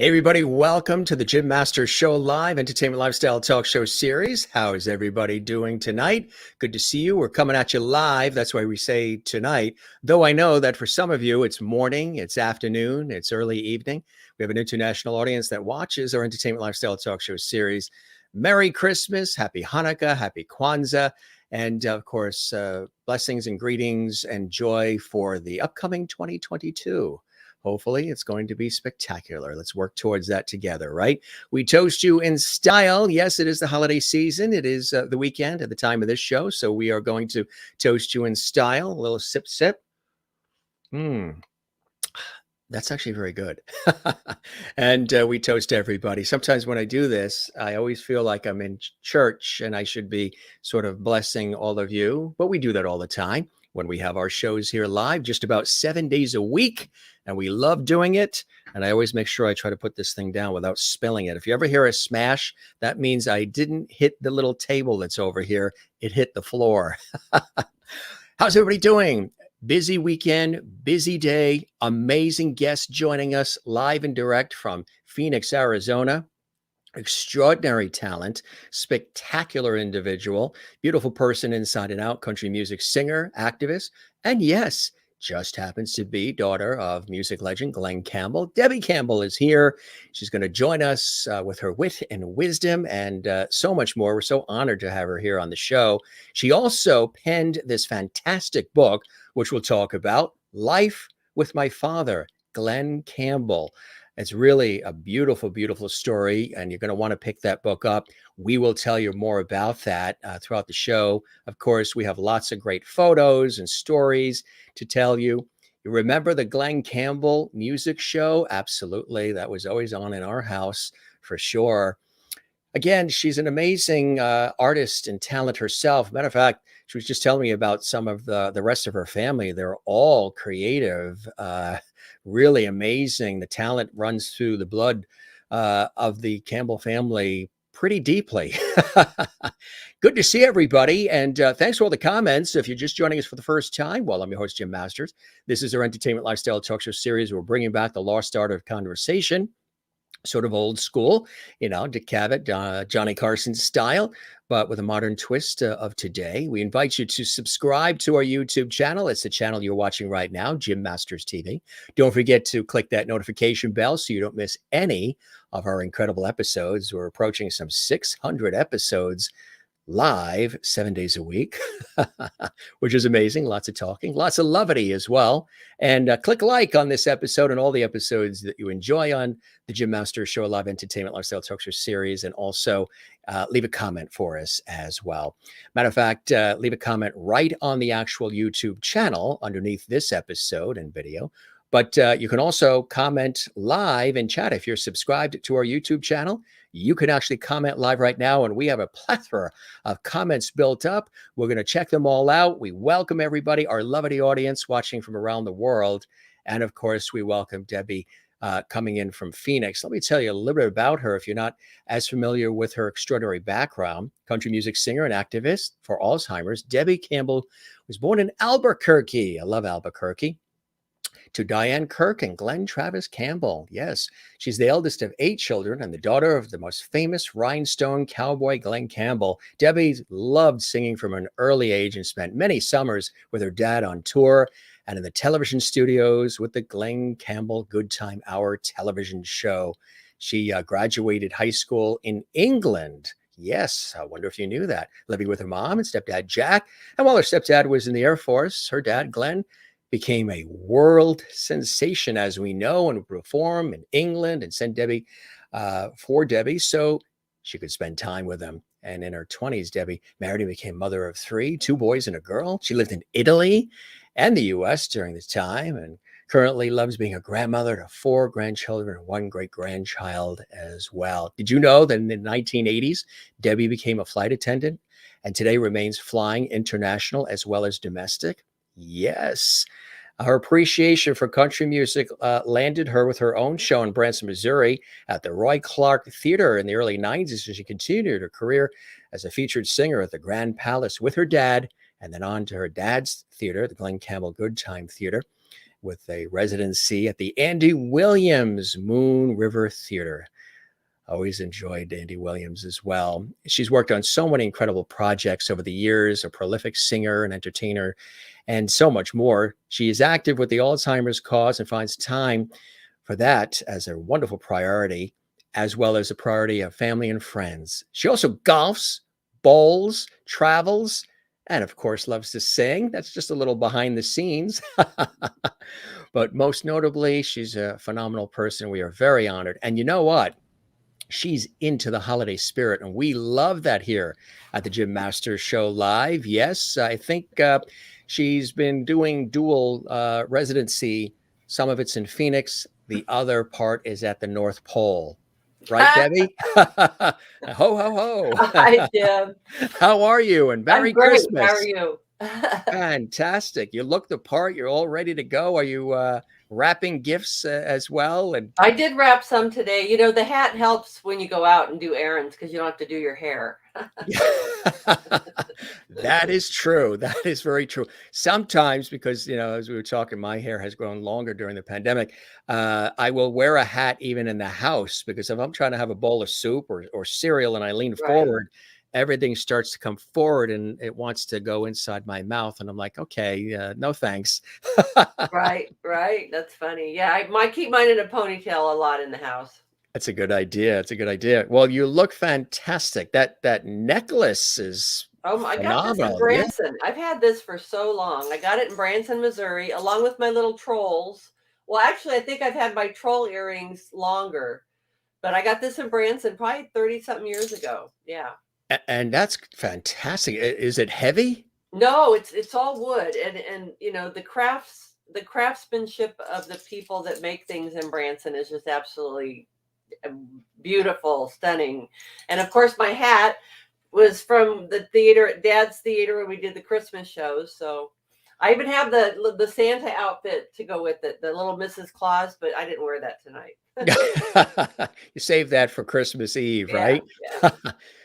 Hey everybody, welcome to the Jim Masters Show Live Entertainment Lifestyle Talk Show Series. How is everybody doing tonight? Good to see you. We're coming at you live. That's why we say tonight, though I know that for some of you, it's morning, it's afternoon, it's early evening. We have an international audience that watches our Entertainment Lifestyle Talk Show Series. Merry Christmas, Happy Hanukkah, Happy Kwanzaa, and of course, blessings and greetings and joy for the upcoming 2022. Hopefully, it's going to be spectacular. Let's work towards that together, right? We toast you in style. Yes, it is the holiday season. It is the weekend at the time of this show. So we are going to toast you in style. A little sip, sip. That's actually very good. And we toast everybody. Sometimes when I do this, I always feel like I'm in church and I should be sort of blessing all of you. But we do that all the time when we have our shows here live, just about 7 days a week. And we love doing it. And I always make sure I try to put this thing down without spilling it. If you ever hear a smash, that means I didn't hit the little table that's over here. It hit the floor. How's everybody doing? Busy weekend, busy day, amazing guests joining us live and direct from Phoenix, Arizona. Extraordinary talent, spectacular individual, beautiful person inside and out, country music singer, activist, and yes, just happens to be daughter of music legend Glen Campbell. Debby Campbell is here. She's going to join us with her wit and wisdom and so much more. We're so honored to have her here on the show. She also penned this fantastic book, which we'll talk about, Life with My Father Glen Campbell. It's really a beautiful, beautiful story, and you're going to want to pick that book up. We will tell you more about that throughout the show. Of course, we have lots of great photos and stories to tell you. You remember the Glen Campbell music show? Absolutely. That was always on in our house for sure. Again, she's an amazing artist and talent herself. Matter of fact, she was just telling me about some of the rest of her family. They're all creative, really amazing. The talent runs through the blood of the Campbell family pretty deeply. Good to see everybody. And thanks for all the comments. If you're just joining us for the first time, well, I'm your host, Jim Masters. This is our Entertainment Lifestyle Talk Show series. We're bringing back the lost art of conversation. Sort of old school, Dick Cavett, Johnny Carson style, but with a modern twist of today. We invite you to subscribe to our YouTube channel. It's the channel you're watching right now, Jim Masters TV. Don't forget to click that notification bell so you don't miss any of our incredible episodes. We're approaching some 600 episodes live 7 days a week, which is amazing. Lots of talking, lots of levity as well. And click like on this episode and all the episodes that you enjoy on the Jim Masters Show Live Entertainment Lifestyle Talk Show series. And also leave a comment for us as well. Matter of fact, leave a comment right on the actual YouTube channel underneath this episode and video. But you can also comment live and chat. If you're subscribed to our YouTube channel, you can actually comment live right now. And we have a plethora of comments built up. We're going to check them all out. We welcome everybody, our lovely audience watching from around the world. And of course, we welcome Debby coming in from Phoenix. Let me tell you a little bit about her if you're not as familiar with her extraordinary background. Country music singer and activist for Alzheimer's, Debby Campbell was born in Albuquerque. I love Albuquerque. To Diane, Kirk, and Glen Travis Campbell. Yes, she's the eldest of 8 children and the daughter of the most famous Rhinestone Cowboy, Glen Campbell. Debby loved singing from an early age and spent many summers with her dad on tour and in the television studios with the Glen Campbell Goodtime Hour television show. She graduated high school in England. Yes, I wonder if you knew that. Living with her mom and stepdad, Jack. And while her stepdad was in the Air Force, her dad, Glen, became a world sensation, as we know, and would perform in England and send Debby for Debby so she could spend time with him. And in her 20s, Debby married and became mother of 3, 2 boys and a girl. She lived in Italy and the U.S. during this time and currently loves being a grandmother to 4 grandchildren and 1 great-grandchild as well. Did you know that in the 1980s, Debby became a flight attendant and today remains flying international as well as domestic? Yes. Her appreciation for country music landed her with her own show in Branson, Missouri at the Roy Clark Theatre in the early 90s as she continued her career as a featured singer at the Grand Palace with her dad and then on to her dad's theater, the Glen Campbell Goodtime Theatre. with a residency at the Andy Williams Moon River Theater. Always enjoyed Andy Williams as well. She's worked on so many incredible projects over the years, a prolific singer and entertainer, and so much more. She is active with the Alzheimer's cause and finds time for that as a wonderful priority, as well as a priority of family and friends. She also golfs, bowls, travels, and of course loves to sing. That's just a little behind the scenes. But most notably, she's a phenomenal person. We are very honored. And you know what? She's into the holiday spirit, and we love that here at the Jim Masters Show Live. Yes, I think she's been doing dual residency. Some of it's in Phoenix. The other part is at the North Pole. Right, Debbie? Ho, ho, ho. Hi, Jim. How are you? And Merry I'm great. Christmas. How are you? Fantastic. You look the part. You're all ready to go. Are you wrapping gifts as well? And I did wrap some today. You know, the hat helps when you go out and do errands because you don't have to do your hair. That is true. That is very true. Sometimes, because, you know, as we were talking, my hair has grown longer during the pandemic. I will wear a hat even in the house, because if I'm trying to have a bowl of soup or cereal and I lean forward, everything starts to come forward and it wants to go inside my mouth. And I'm like, okay, no thanks. Right. That's funny. Yeah, I keep mine in a ponytail a lot in the house. That's a good idea. It's a good idea. Well, you look fantastic. That necklace is I got this in phenomenal. Branson. I've had this for so long. I got it in Branson, Missouri, along with my little trolls. Well, actually, I think I've had my troll earrings longer, but I got this in Branson probably 30-something years ago. Yeah. And that's fantastic. Is it heavy? No, it's all wood, and you know, the craftsmanship of the people that make things in Branson is just absolutely beautiful, stunning. And of course, my hat was from the theater at Dad's theater when we did the Christmas shows. So I even have the Santa outfit to go with it, the little Mrs. Claus, but I didn't wear that tonight. You saved that for Christmas Eve, right? Yeah.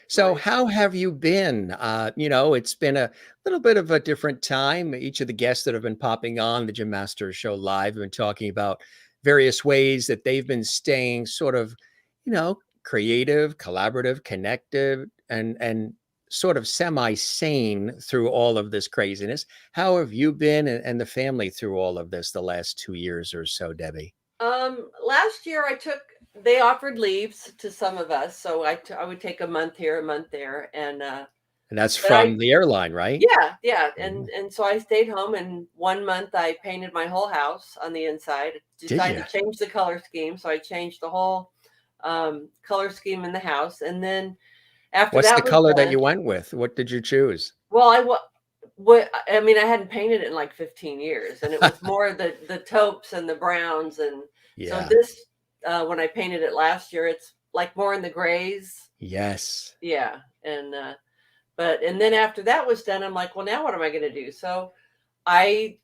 So how have you been? You know, it's been a little bit of a different time. Each of the guests that have been popping on the Jim Masters Show Live have been talking about various ways that they've been staying sort of, you know, creative, collaborative, connected, and sort of semi-sane through all of this craziness. How have you been and the family through all of this the last 2 years or so, Debbie? Last year they offered leaves to some of us, so I would take a month here, a month there, and that's from the airline, right? Yeah. And so I stayed home, and 1 month I painted my whole house on the inside. Decided to change the color scheme, so I changed the whole color scheme in the house. And then after what's that the color that you went with? What did you choose? Well, I mean, I hadn't painted it in like 15 years, and it was more the taupes and the browns, and so this when I painted it last year, it's like more in the grays. Yes. Yeah, and then after that was done, I'm like, well, now what am I going to do? So I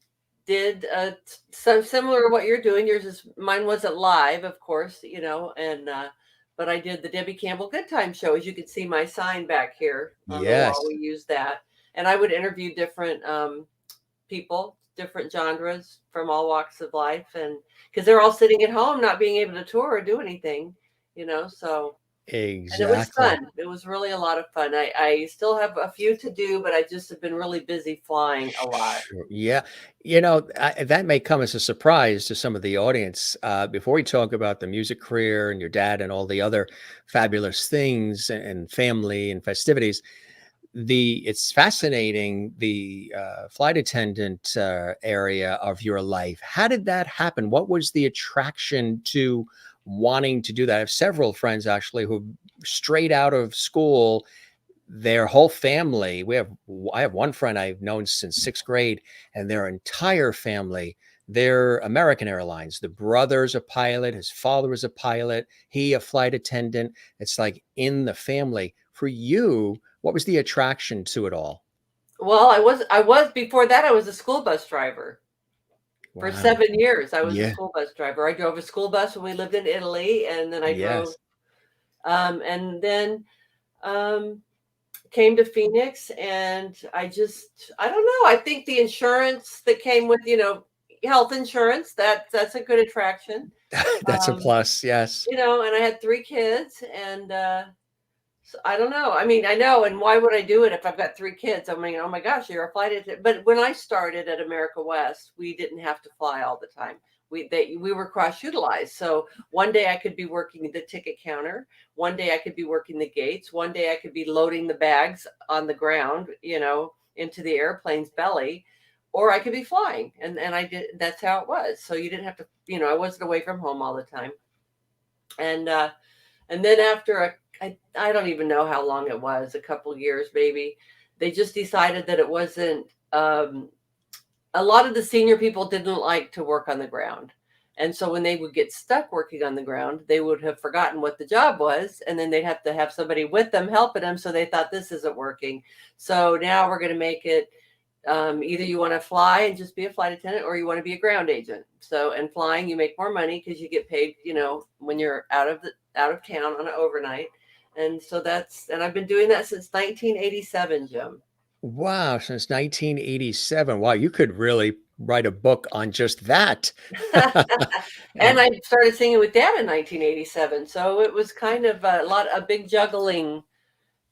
did some similar to what you're doing. Mine wasn't live, of course, you know, and but I did the Debby Campbell Goodtime Show. As you can see my sign back here on the wall. We used that. And I would interview different people, different genres from all walks of life. And because they're all sitting at home, not being able to tour or do anything, you know, so. Exactly. And it was fun. It was really a lot of fun. I still have a few to do, but I just have been really busy flying a lot. Sure. Yeah. You know, that may come as a surprise to some of the audience. Before we talk about the music career and your dad and all the other fabulous things and family and festivities, it's fascinating, the flight attendant area of your life. How did that happen? What was the attraction to wanting to do that? I have several friends actually who straight out of school, their whole family. I have one friend I've known since 6th grade, and their entire family, they're American Airlines. The brother's a pilot, his father was a pilot, he a flight attendant. It's like in the family. For you, what was the attraction to it all? Well, I was before that, I was a school bus driver. For 7 years, I was a school bus driver. I drove a school bus when we lived in Italy, and then I drove, and then came to Phoenix, and I don't know. I think the insurance that came with, you know, health insurance. That's a good attraction. That's a Um, plus. Yes. and I had 3 kids, and so I don't know. I mean, I know, and why would I do it if I've got 3 kids? I mean, oh my gosh, you're a flight attendant. But when I started at America West, we didn't have to fly all the time. We were cross utilized. So one day I could be working the ticket counter, one day I could be working the gates, one day I could be loading the bags on the ground, into the airplane's belly, or I could be flying. And I did. That's how it was. So you didn't have to. I wasn't away from home all the time. And then after I don't even know how long it was, a couple years maybe, they just decided that it wasn't. A lot of the senior people didn't like to work on the ground. And so when they would get stuck working on the ground, they would have forgotten what the job was. And then they'd have to have somebody with them helping them. So they thought, this isn't working. So now we're going to make it either you want to fly and just be a flight attendant, or you want to be a ground agent. So, and flying, you make more money because you get paid, when you're out of town on an overnight. And so and I've been doing that since 1987, Jim. Wow, since 1987. Wow, you could really write a book on just that. And I started singing with Dad in 1987. So it was kind of a big juggling,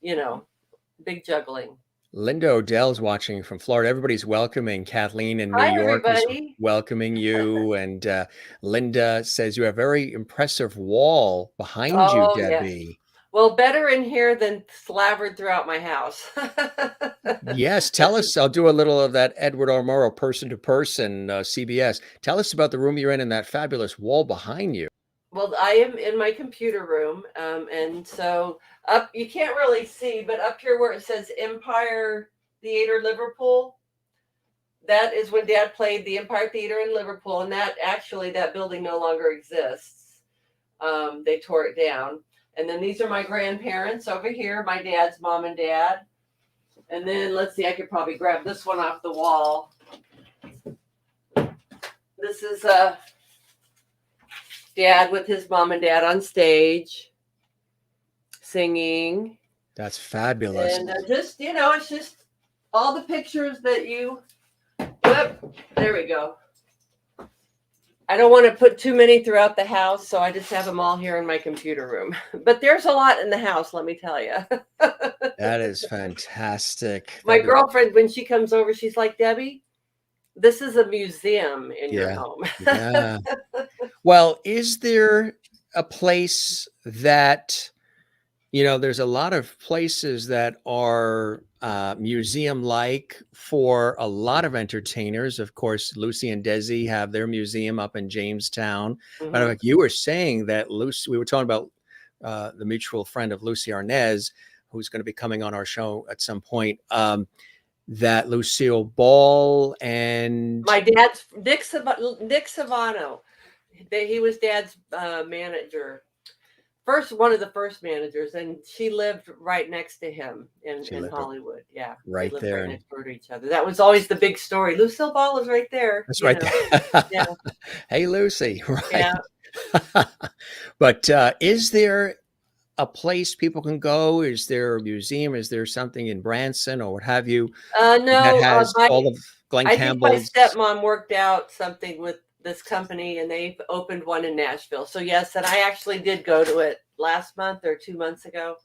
big juggling. Linda Odell's watching from Florida. Everybody's welcoming. Kathleen in New Hi, York is everybody. welcoming you. And Linda says you have a very impressive wall behind you, Oh, yeah. Debbie. Well, better in here than slavered throughout my house. Yes, tell us. I'll do a little of that Edward R. Murrow person to person CBS. Tell us about the room you're in and that fabulous wall behind you. Well, I am in my computer room. And so up, you can't really see, but up here where it says Empire Theatre Liverpool, that is when Dad played the Empire Theatre in Liverpool. And that building no longer exists. They tore it down. And then these are my grandparents over here, my dad's mom and dad. And then let's see, I could probably grab this one off the wall. This is Dad with his mom and dad on stage singing. That's fabulous. And it's just all the pictures that there we go. I don't want to put too many throughout the house, so I just have them all here in my computer room. But there's a lot in the house, let me tell you. That is fantastic. My girlfriend, when she comes over, she's like, Debbie, this is a museum in your home. Yeah. Well, is there a place that, there's a lot of places that are museum-like for a lot of entertainers. Of course, Lucy and Desi have their museum up in Jamestown. Mm-hmm. But like you were saying that we were talking about the mutual friend of Lucy Arnez, who's going to be coming on our show at some point, that Lucille Ball and... My dad's Dick Savano. He was Dad's manager. One of the first managers, and she lived right next to him in Hollywood. Yeah, right there, right next door to each other. That was always the big story. Lucille Ball is right there. That's right there. Yeah. Hey, Lucy. Right. Yeah. But is there a place people can go? Is there a museum? Is there something in Branson or what have you? No, that has all of Glen Campbell's. I think my stepmom worked out something with this company, and they opened one in Nashville. So yes, and I actually did go to it last month or 2 months ago.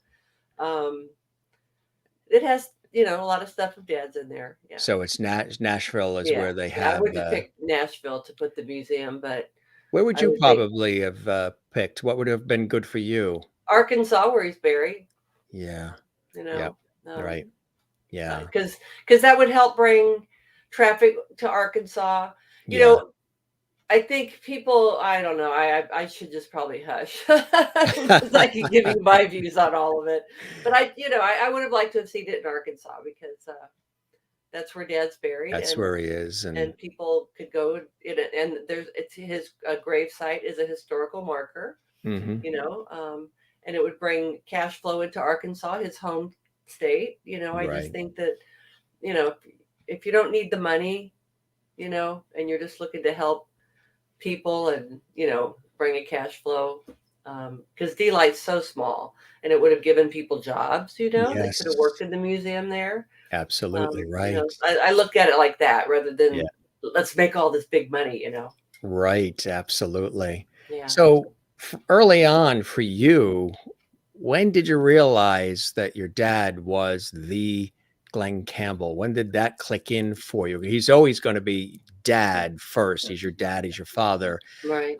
It has, a lot of stuff of Dad's in there. Yeah. So it's Nashville is where they have. I would have picked Nashville to put the museum, but where would you probably have picked? What would have been good for you? Arkansas, where he's buried. Yeah. Right. Yeah. Because that would help bring traffic to Arkansas. You know, I think people, I don't know, I should just probably hush. I can give you my views on all of it. But I would have liked to have seen it in Arkansas, because that's where Dad's buried. That's where he is. And people could go in it. And his grave site is a historical marker, and it would bring cash flow into Arkansas, his home state. I just think that, if you don't need the money, and you're just looking to help people and, bring a cash flow, because D-Light's so small, and it would have given people jobs, they could have worked in the museum there. Absolutely right. I look at it like that rather than let's make all this big money, you know? Right. Absolutely. Yeah. So early on for you, when did you realize that your dad was the Glen Campbell? When did that click in for you? He's always going to be dad first. He's your dad. He's your father. Right.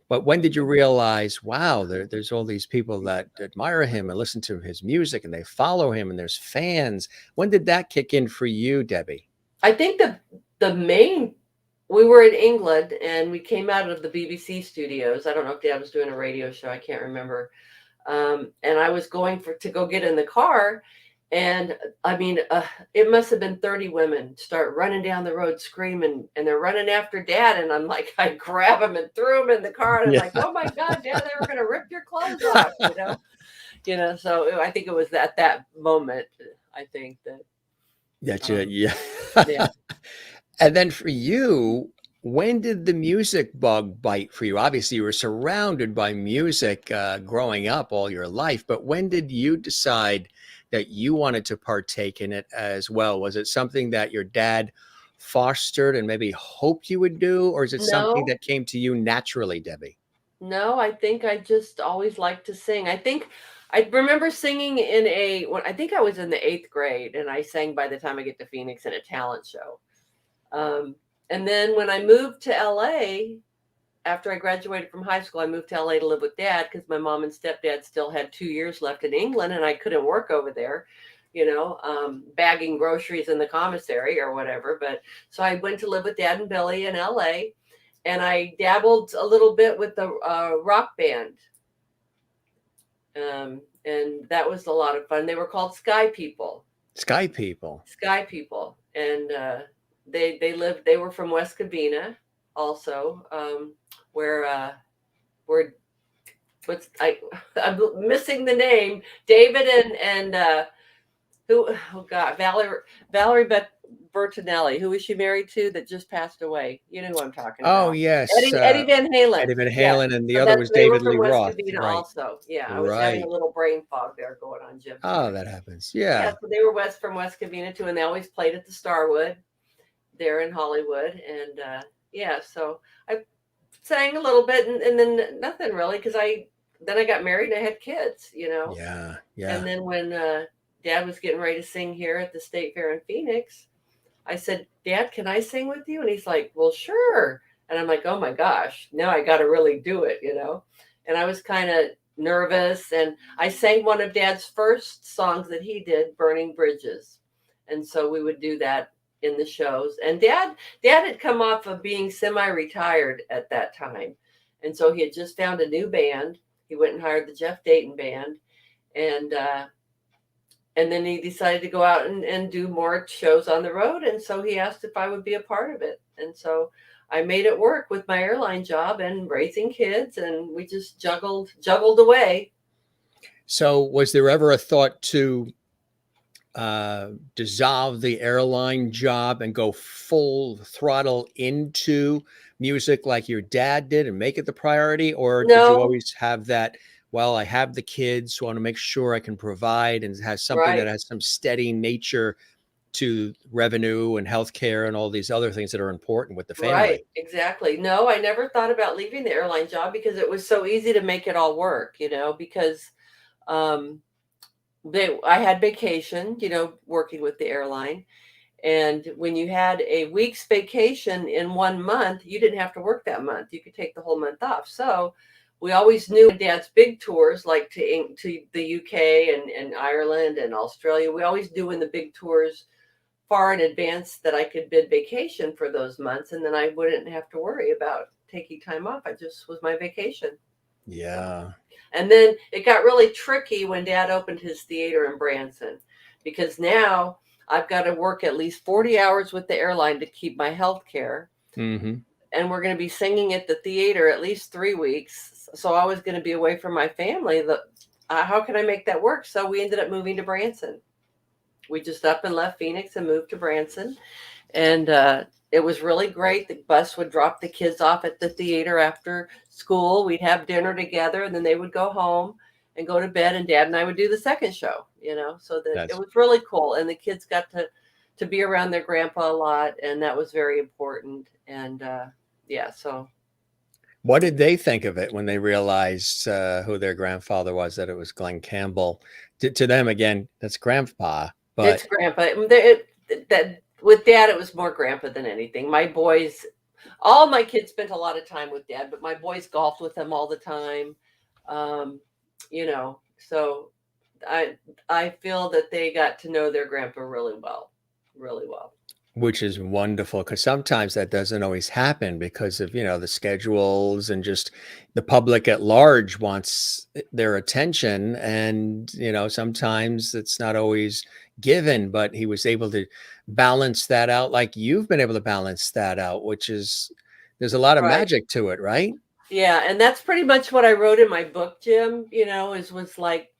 But when did you realize, wow, there's all these people that admire him and listen to his music and they follow him and there's fans? When did that kick in for you, Debbie? I think the main, we were in England and we came out of the BBC studios. I don't know if Dad was doing a radio show. I can't remember. And I was going to go get in the car. And I mean, it must have been 30 women start running down the road screaming, and they're running after Dad. And I'm like, I grab him and threw him in the car. And I'm like, oh my God, Dad, they were going to rip your clothes off, you know? So I think it was at that moment, I think that. Yeah. Yeah. And then for you, when did the music bug bite for you? Obviously, you were surrounded by music growing up all your life, but when did you decide that you wanted to partake in it as well? Was it something that your dad fostered and maybe hoped you would do, or is it something No, that came to you naturally, Debbie? no, I think I just always liked to sing. I think I remember singing when I think I was in the 8th grade, and I sang By the Time I Get to Phoenix in a talent show. And then when I moved to LA, after I graduated from high school, I moved to LA to live with Dad because my mom and stepdad still had 2 years left in England and I couldn't work over there, bagging groceries in the commissary or whatever. But so I went to live with Dad and Billy in LA, and I dabbled a little bit with the rock band. And that was a lot of fun. They were called Sky People. Sky People. Sky People. And they were from West Covina also, where I'm missing the name, David and Valerie Bertinelli, who was she married to that just passed away? You know who I'm talking Oh, about. yes. Eddie Van Halen. Eddie Van Yeah. Halen, and the So other was they were David from Lee West Roth. Covina Right. also. Yeah, I was having a little brain fog there going on, Jim. Oh, that happens. Yeah, Yeah. so they were from West Covina too, and they always played at the Starwood there in Hollywood. And so I sang a little bit and then nothing really, because I got married and I had kids, Yeah. And then when Dad was getting ready to sing here at the State Fair in Phoenix, I said, Dad, can I sing with you? And he's like, well, sure. And I'm like, oh my gosh, now I got to really do it, And I was kind of nervous, and I sang one of Dad's first songs that he did, Burning Bridges. And so we would do that in the shows. And Dad had come off of being semi-retired at that time. And so he had just found a new band. He went and hired the Jeff Dayton band. And then he decided to go out and do more shows on the road. And so he asked if I would be a part of it. And so I made it work with my airline job and raising kids, and we just juggled away. So was there ever a thought to dissolve the airline job and go full throttle into music like your dad did and make it the priority? Or did you No, always have that, well, I have the kids, so I want to make sure I can provide and has something that right, has some steady nature to revenue and healthcare and all these other things that are important with the right, family? exactly. No, I never thought about leaving the airline job because it was so easy to make it all work, because I had vacation, working with the airline. And when you had a week's vacation in 1 month, you didn't have to work that month. You could take the whole month off. So we always knew Dad's big tours, like to the UK and Ireland and Australia. We always do in the big tours far in advance that I could bid vacation for those months. And then I wouldn't have to worry about taking time off. I just was my vacation. Yeah. And then it got really tricky when Dad opened his theater in Branson, because now I've got to work at least 40 hours with the airline to keep my health care. Mm-hmm. And we're going to be singing at the theater at least 3 weeks. So I was going to be away from my family. How can I make that work? So we ended up moving to Branson. We just up and left Phoenix and moved to Branson. And it was really great. The bus would drop the kids off at the theater after school. We'd have dinner together, and then they would go home and go to bed, and Dad and I would do the second show, so that it was really cool. And the kids got to to be around their grandpa a lot, and that was very important. And yeah, so. What did they think of it when they realized who their grandfather was, that it was Glen Campbell? To them, again, that's grandpa, It's but grandpa. That with dad, it was more grandpa than anything. My boys, all my kids spent a lot of time with dad, but my boys golfed with him all the time. Um, so I I feel that they got to know their grandpa really well, really well. which is wonderful, because sometimes that doesn't always happen because of, the schedules, and just the public at large wants their attention. And, sometimes it's not always given, but he was able to balance that out like you've been able to balance that out, which is, there's a lot of Right. magic to it, right? Yeah, and that's pretty much what I wrote in my book, Jim. Was like,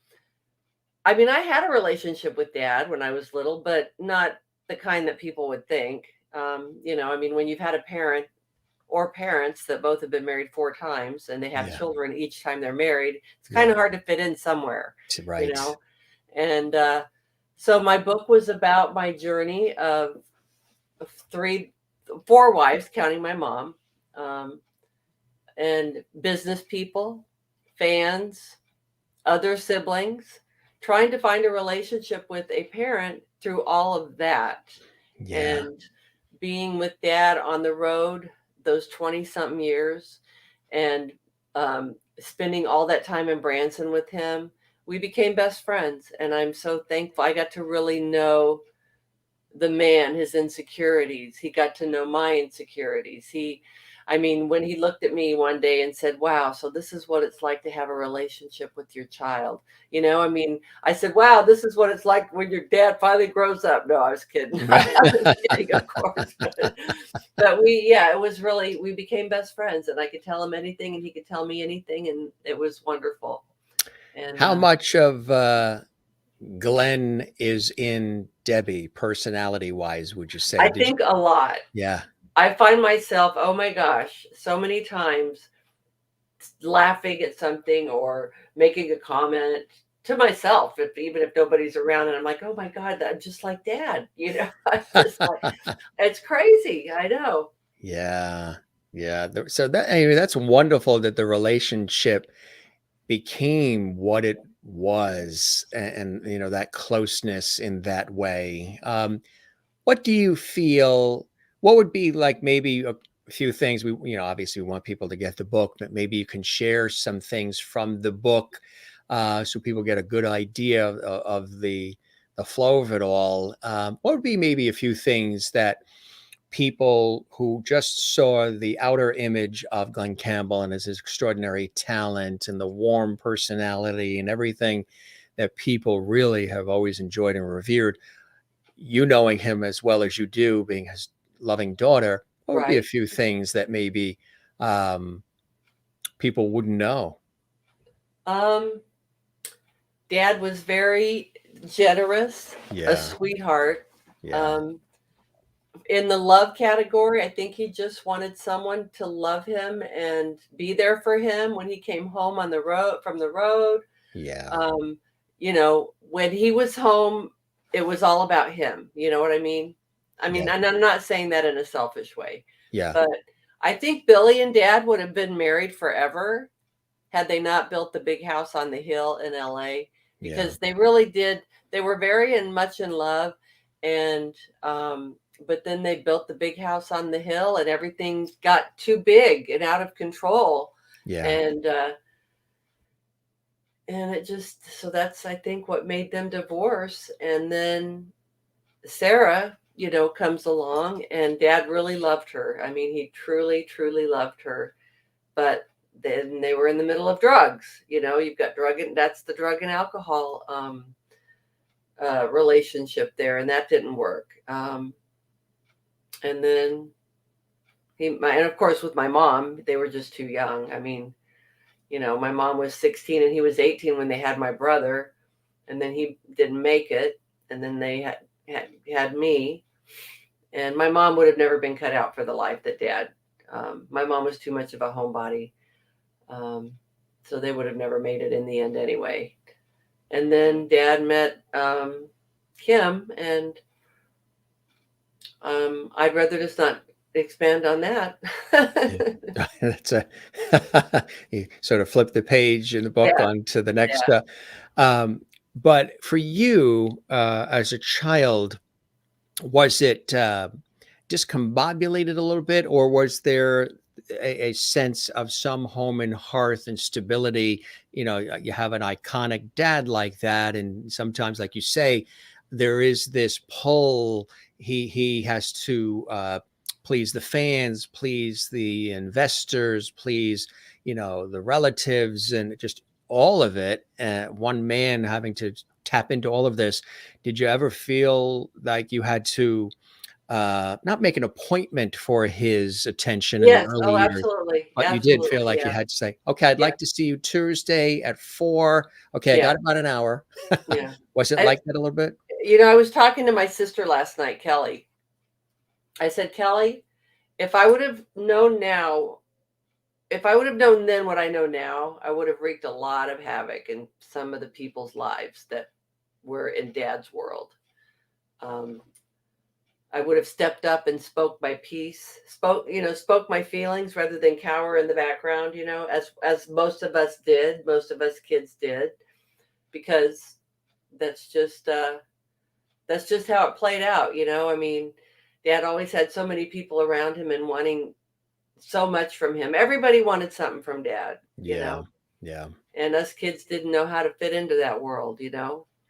I mean, I had a relationship with dad when I was little, but not the kind that people would think. I mean, when you've had a parent or parents that both have been married 4 times and they have Yeah. children each time they're married, it's kind Yeah. of hard to fit in somewhere, you Right. know? And so my book was about my journey of 4 wives, counting my mom, um, and business people, fans, other siblings, trying to find a relationship with a parent through all of that, Yeah. and being with dad on the road those 20 something years, and spending all that time in Branson with him. We became best friends, and I'm so thankful. I got to really know the man, his insecurities. He got to know my insecurities. I mean, when he looked at me one day and said, "Wow, so this is what it's like to have a relationship with your child." I mean, I said, "Wow, this is what it's like when your dad finally grows up." No, I was kidding. I was kidding, of course. But yeah, it was really, we became best friends, and I could tell him anything and he could tell me anything, and it was wonderful. And How much of Glenn is in Debbie, personality wise, would you say? I Did you? think a lot. Yeah. I find myself, oh my gosh, so many times laughing at something or making a comment to myself, even if nobody's around, and I'm like, oh my God, I'm just like dad. I'm just like, it's crazy. I know. Yeah. Yeah. So anyway, that's wonderful that the relationship became what it was, and that closeness in that way. What do you feel? What would be like maybe a few things? We, obviously we want people to get the book, but maybe you can share some things from the book, so people get a good idea of the flow of it all. What would be maybe a few things that people who just saw the outer image of Glen Campbell and his extraordinary talent and the warm personality and everything that people really have always enjoyed and revered, you knowing him as well as you do, being his loving daughter, what would be a Right. few things that maybe um, people wouldn't know? Um, Dad was very generous, a Yeah. sweetheart. Yeah. Um, in the love category, I think he just wanted someone to love him and be there for him when he came home on the road from the road. Yeah. Um, when he was home, it was all about him. You know what I mean? I mean, Yeah. and I'm not saying that in a selfish way, Yeah. but I think Billy and Dad would have been married forever had they not built the big house on the hill in LA, Yeah. because they really did. They were very and much in love, and but then they built the big house on the hill, and everything got too big and out of control, Yeah. and it just, so that's, I think, what made them divorce. And then Sarah, comes along, and Dad really loved her. I mean, he truly, truly loved her. But then they were in the middle of drugs. You've got drug, and that's the drug and alcohol relationship there, and that didn't work. And then and of course with my mom, they were just too young. I mean, my mom was 16 and he was 18 when they had my brother, and then he didn't make it, and then they had me, and my mom would have never been cut out for the life that Dad. My mom was too much of a homebody, so they would have never made it in the end anyway. And then Dad met Kim, and I'd rather just not expand on that. Yeah. That's a you sort of flip the page in the book Yeah, on to the next. yeah. Um, but for you, as a child, was it discombobulated a little bit, or was there a sense of some home and hearth and stability? You know, you have an iconic dad like that, and sometimes, like you say, there is this pull. He has to please the fans, please the investors, please the relatives, and just all of it. One man having to tap into all of this. Did you ever feel like you had to not make an appointment for his attention in the Yes. early Oh, years, absolutely. but you did feel Absolutely. like you Yeah. had to say, "Okay, I'd Yeah. like to see you Tuesday at 4. Okay, I Yeah. got about an hour." Yeah. Was it I, like that a little bit? I was talking to my sister last night, Kelly. I said, Kelly, if I would have known now, if I would have known then what I know now, I would have wreaked a lot of havoc in some of the people's lives that were in Dad's world. Um, I would have stepped up and spoke my piece, spoke my feelings rather than cower in the background, as most of us did, most of us kids did, because that's just that's just how it played out, I mean, Dad always had so many people around him and wanting so much from him. Everybody wanted something from Dad. Yeah. Yeah. And us kids didn't know how to fit into that world,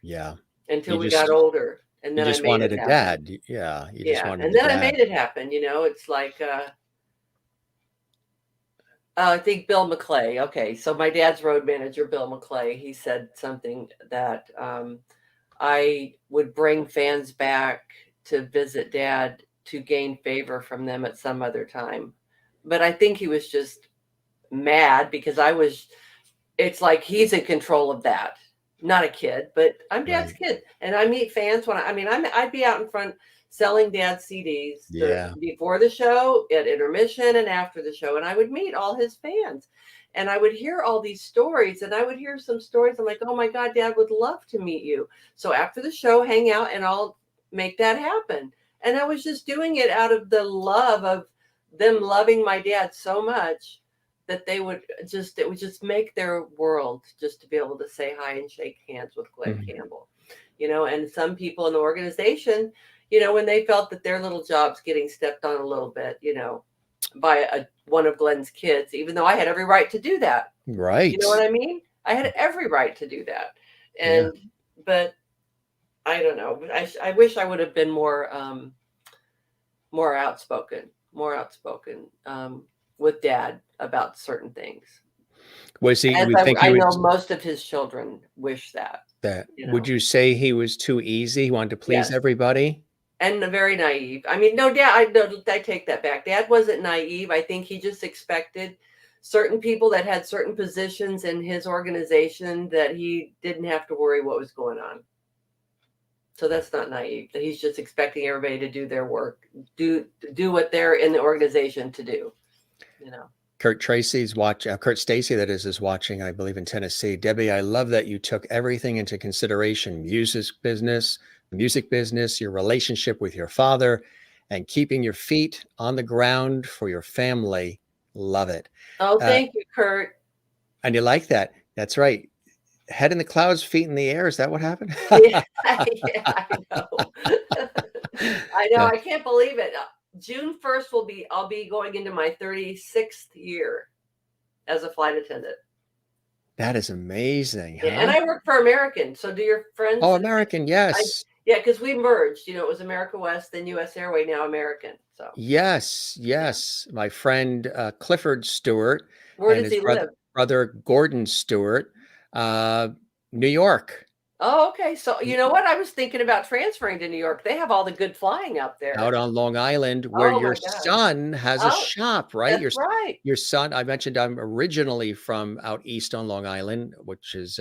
Yeah. until You we got just older. And you then I just made wanted it a happen. dad. Yeah, you just Yeah. wanted And a then I dad. made it happen. It's like, I think Bill McClay. Okay. So my dad's road manager, Bill McClay, he said something that I would bring fans back to visit Dad to gain favor from them at some other time. But I think he was just mad because it's like he's in control of that. Not a kid, but I'm Dad's Right. kid. And I meet fans I'd be out in front selling Dad's CDs Yeah. before the show, at intermission, and after the show. And I would meet all his fans. And I would hear all these stories, and I would hear some stories. I'm like, oh my God, Dad would love to meet you. So after the show, hang out and I'll make that happen. And I was just doing it out of the love of them loving my dad so much that it would just make their world just to be able to say hi and shake hands with Glen Mhm. Campbell. And some people in the organization, when they felt that their little job's getting stepped on a little bit, by one of Glen's kids, even though I had every right to do that. You Right. know what I mean? I had every right to do that. Yeah. But I don't know. I wish I would have been more outspoken, with Dad about certain things. Was he As we think he I know was most of his children wish that, that you would know? you say he was too easy? He wanted to please Yes, everybody? and very naive. I mean, no, Dad, I take that back. Dad wasn't naive. I think he just expected certain people that had certain positions in his organization that he didn't have to worry what was going on. So that's not naive. That he's just expecting everybody to do their work, do what they're in the organization to do, you know? Kurt Stacy, that is watching, I believe, in Tennessee. Debbie, I love that you took everything into consideration: music business, your relationship with your father, and keeping your feet on the ground for your family. Love it. Oh, Uh, thank you, Kurt. and you like that. That's right. Head in the clouds, feet in the air. Is that what happened? Yeah, yeah, I know. I know. That I can't believe it. June 1st I'll be going into my 36th year as a flight attendant. that is amazing, Yeah, and huh? I work for American. So do your friends? Oh, American, I yes. Yeah, because we merged. It was America West, then U.S. Airway, now American. So Yes, yeah. yes. My friend Clifford Stewart Where and does his he live? brother Gordon Stewart, uh, New York, Oh, okay. So you know what? I was thinking about transferring to New York. They have all the good flying out out there. on Long Island, where Oh your my God. son has a Oh, shop, right? that's right. Your son. I mentioned I'm originally from out east on Long Island, which is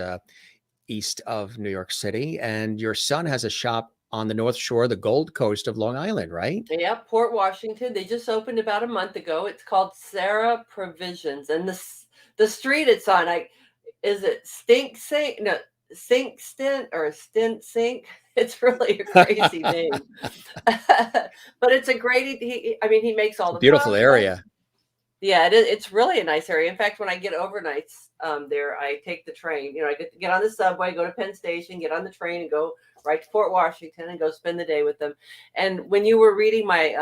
east of New York City, and your son has a shop on the North Shore, the Gold Coast of Long Island, right? Yeah, Port Washington. They just opened about a month ago. It's called Sarah Provisions, and the street it's on. Is it Stink Sink? No, Sink Stint or Stint Sink. It's really a crazy name. But it's a great, I mean, he makes all the Beautiful pasta. area. Yeah, it is. It's really a nice area. In fact, when I get overnights there, I take the train. You know, I get on the subway, go to Penn Station, get on the train, and go right to Fort Washington and go spend the day with them. And when you were reading my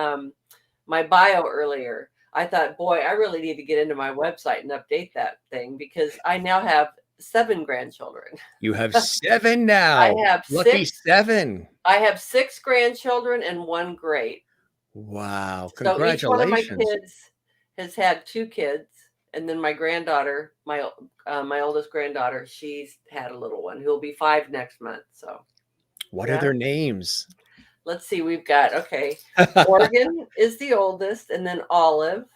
bio earlier, I thought, boy, I really need to get into my website and update that thing because I now have 7 grandchildren. You have 7 now. I have Lucky 6. 7. I have 6 grandchildren and 1 great. Wow! So each one of my Congratulations. kids has had 2 kids, and then my granddaughter, my oldest granddaughter, she's had a little one who'll be 5 next month. So What are their names? let's see. We've got Morgan is the oldest, and then Olive,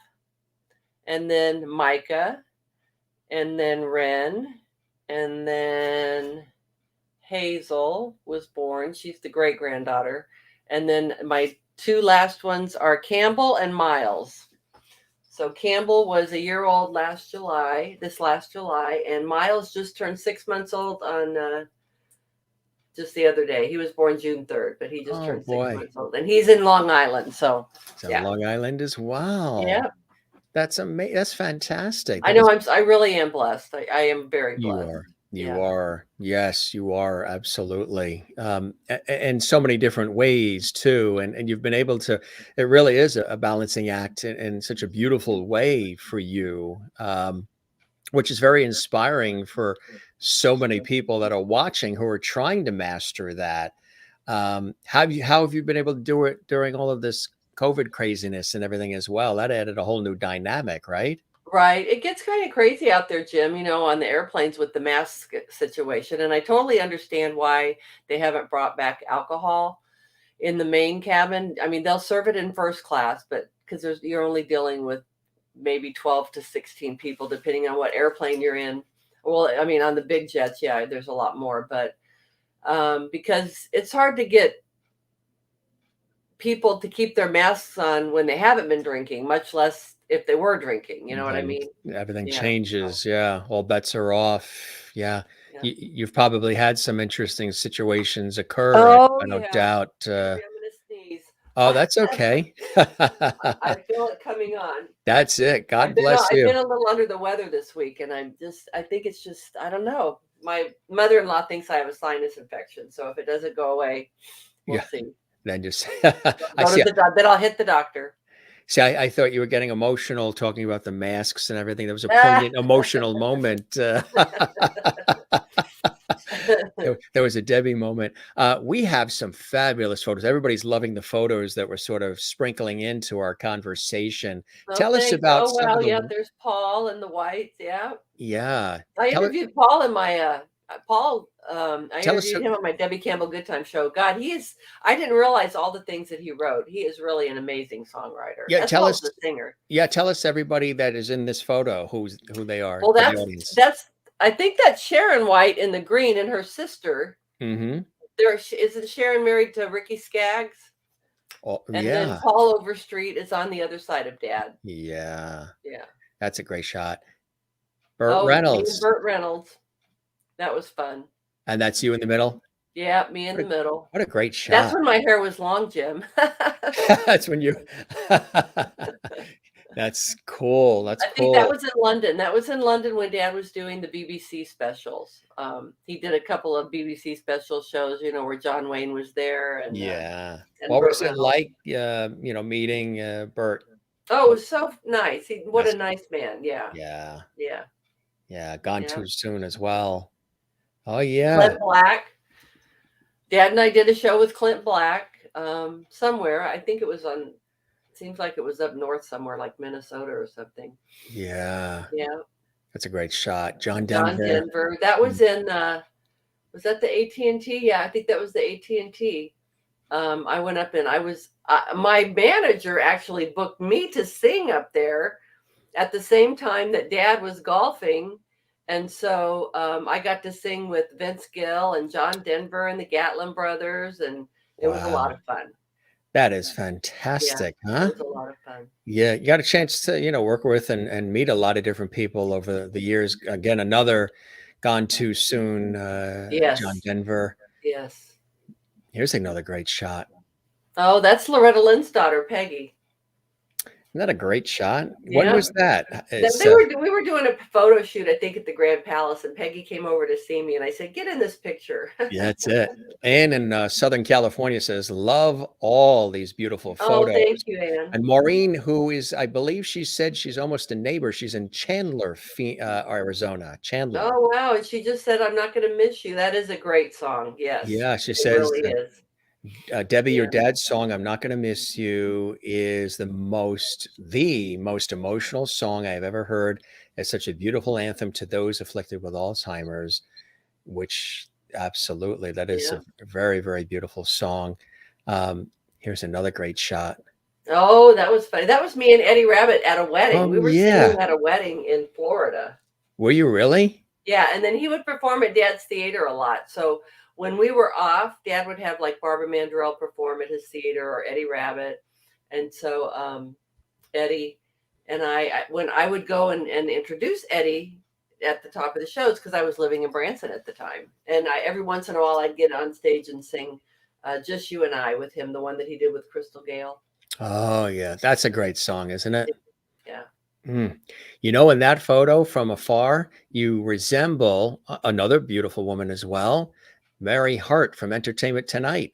and then Micah, and then Wren, and then Hazel was born. She's the great granddaughter, and then my 2 last ones are Campbell and Miles. So Campbell was a year old this last July, and Miles just turned 6 months old on just the other day. He was born June 3rd, but he just turned 6 months old, and he's in Long Island. So yeah, Long Island as well. Yeah, that's amazing. That's fantastic. I know. I really am blessed. I am very blessed. You are. Yes, you are. Absolutely. In so many different ways too. And you've been able to, it really is a balancing act in such a beautiful way for you, which is very inspiring for so many people that are watching who are trying to master that. How have you been able to do it during all of this COVID craziness and everything as well? That added a whole new dynamic, right? Right. It gets kind of crazy out there, Jim, on the airplanes with the mask situation. And I totally understand why they haven't brought back alcohol in the main cabin. I mean, they'll serve it in first class, but because you're only dealing with maybe 12 to 16 people, depending on what airplane you're in. Well, I mean, on the big jets, yeah, there's a lot more. But because it's hard to get people to keep their masks on when they haven't been drinking, much less if they were drinking, you know what I mean? Everything changes. Yeah. All bets are off. Yeah. You've probably had some interesting situations occur. Oh, I no yeah. doubt. I'm going to sneeze. Oh, that's okay. I feel it coming on. That's it. God bless you. I've been a little under the weather this week, and I think it's just, I don't know. My mother-in-law thinks I have a sinus infection. So if it doesn't go away, we'll see. Then just, then I'll hit the doctor. See, I thought you were getting emotional talking about the masks and everything. There was a poignant, emotional moment. There was a Debbie moment. We have some fabulous photos. Everybody's loving the photos that we're sort of sprinkling into our conversation. Tell us about some of the... there's Paul and the Whites. Yeah. Yeah. I interviewed Paul in my... I interviewed him on my Debby Campbell Goodtime show. God, I didn't realize all the things that he wrote. He is really an amazing songwriter. Yeah, tell us the singer. Yeah, tell us everybody that is in this photo who they are. Well, I think that's Sharon White in the green and her sister. Mm-hmm. Isn't Sharon married to Ricky Skaggs? Oh, and then Paul Overstreet is on the other side of Dad. Yeah. Yeah. That's a great shot. Burt Reynolds. Burt Reynolds. That was fun. And that's you in the middle? Yeah, me in the middle. What a great shot. That's when my hair was long, Jim. That's when you... That's cool. I think that was in London. That was in London when Dad was doing the BBC specials. He did a couple of BBC special shows, where John Wayne was there. And, what was it like, meeting Burt? Oh, it was so nice. What a nice man. Yeah. Yeah. Gone too soon as well. Oh, yeah. Clint Black. Dad and I did a show with Clint Black somewhere. I think it was seems like it was up north somewhere, like Minnesota or something. Yeah. Yeah. That's a great shot. John Denver. That was in, was that the AT&T? Yeah, I think that was the AT&T. I went up and my manager actually booked me to sing up there at the same time that Dad was golfing. And so I got to sing with Vince Gill and John Denver and the Gatlin brothers. And it was a lot of fun. That is fantastic, huh? It was a lot of fun. Yeah, you got a chance to, work with and meet a lot of different people over the years. Again, another Gone Too Soon, John Yes. Denver. Yes. Here's another great shot. Oh, that's Loretta Lynn's daughter, Peggy. Isn't that a great shot? When Yeah. was that? It's We were doing a photo shoot, I think, at the Grand Palace, and Peggy came over to see me, and I said, "Get in this picture." yeah, that's it. Anne in Southern California says, "Love all these beautiful Oh, photos." thank you, Anne. And Maureen, who is, I believe she said she's almost a neighbor. She's in Chandler, Arizona. Chandler. Oh, wow, and she just said, "I'm not gonna miss you." That is a great song. Yes, Yeah, she it says, really is. Debbie, your Yeah. dad's song, "I'm Not Gonna Miss You," is the most emotional song I've ever heard. It's such a beautiful anthem to those afflicted with Alzheimer's, which absolutely, that is Yeah. a very, very beautiful song. Here's another great shot. Oh, that was funny. That was me and Eddie Rabbit at a wedding. Oh, We were yeah. singing at a wedding in Florida. Were you really? Yeah, and then he would perform at Dad's theater a lot. So when we were off, Dad would have like Barbara Mandrell perform at his theater or Eddie Rabbit. And so Eddie and when I would go and introduce Eddie at the top of the shows, because I was living in Branson at the time. And every once in a while I'd get on stage and sing Just You and I with him, the one that he did with Crystal Gale. Oh, yeah. That's a great song, isn't it? Yeah. Mm. In that photo from afar, you resemble another beautiful woman as well, Mary Hart from Entertainment Tonight.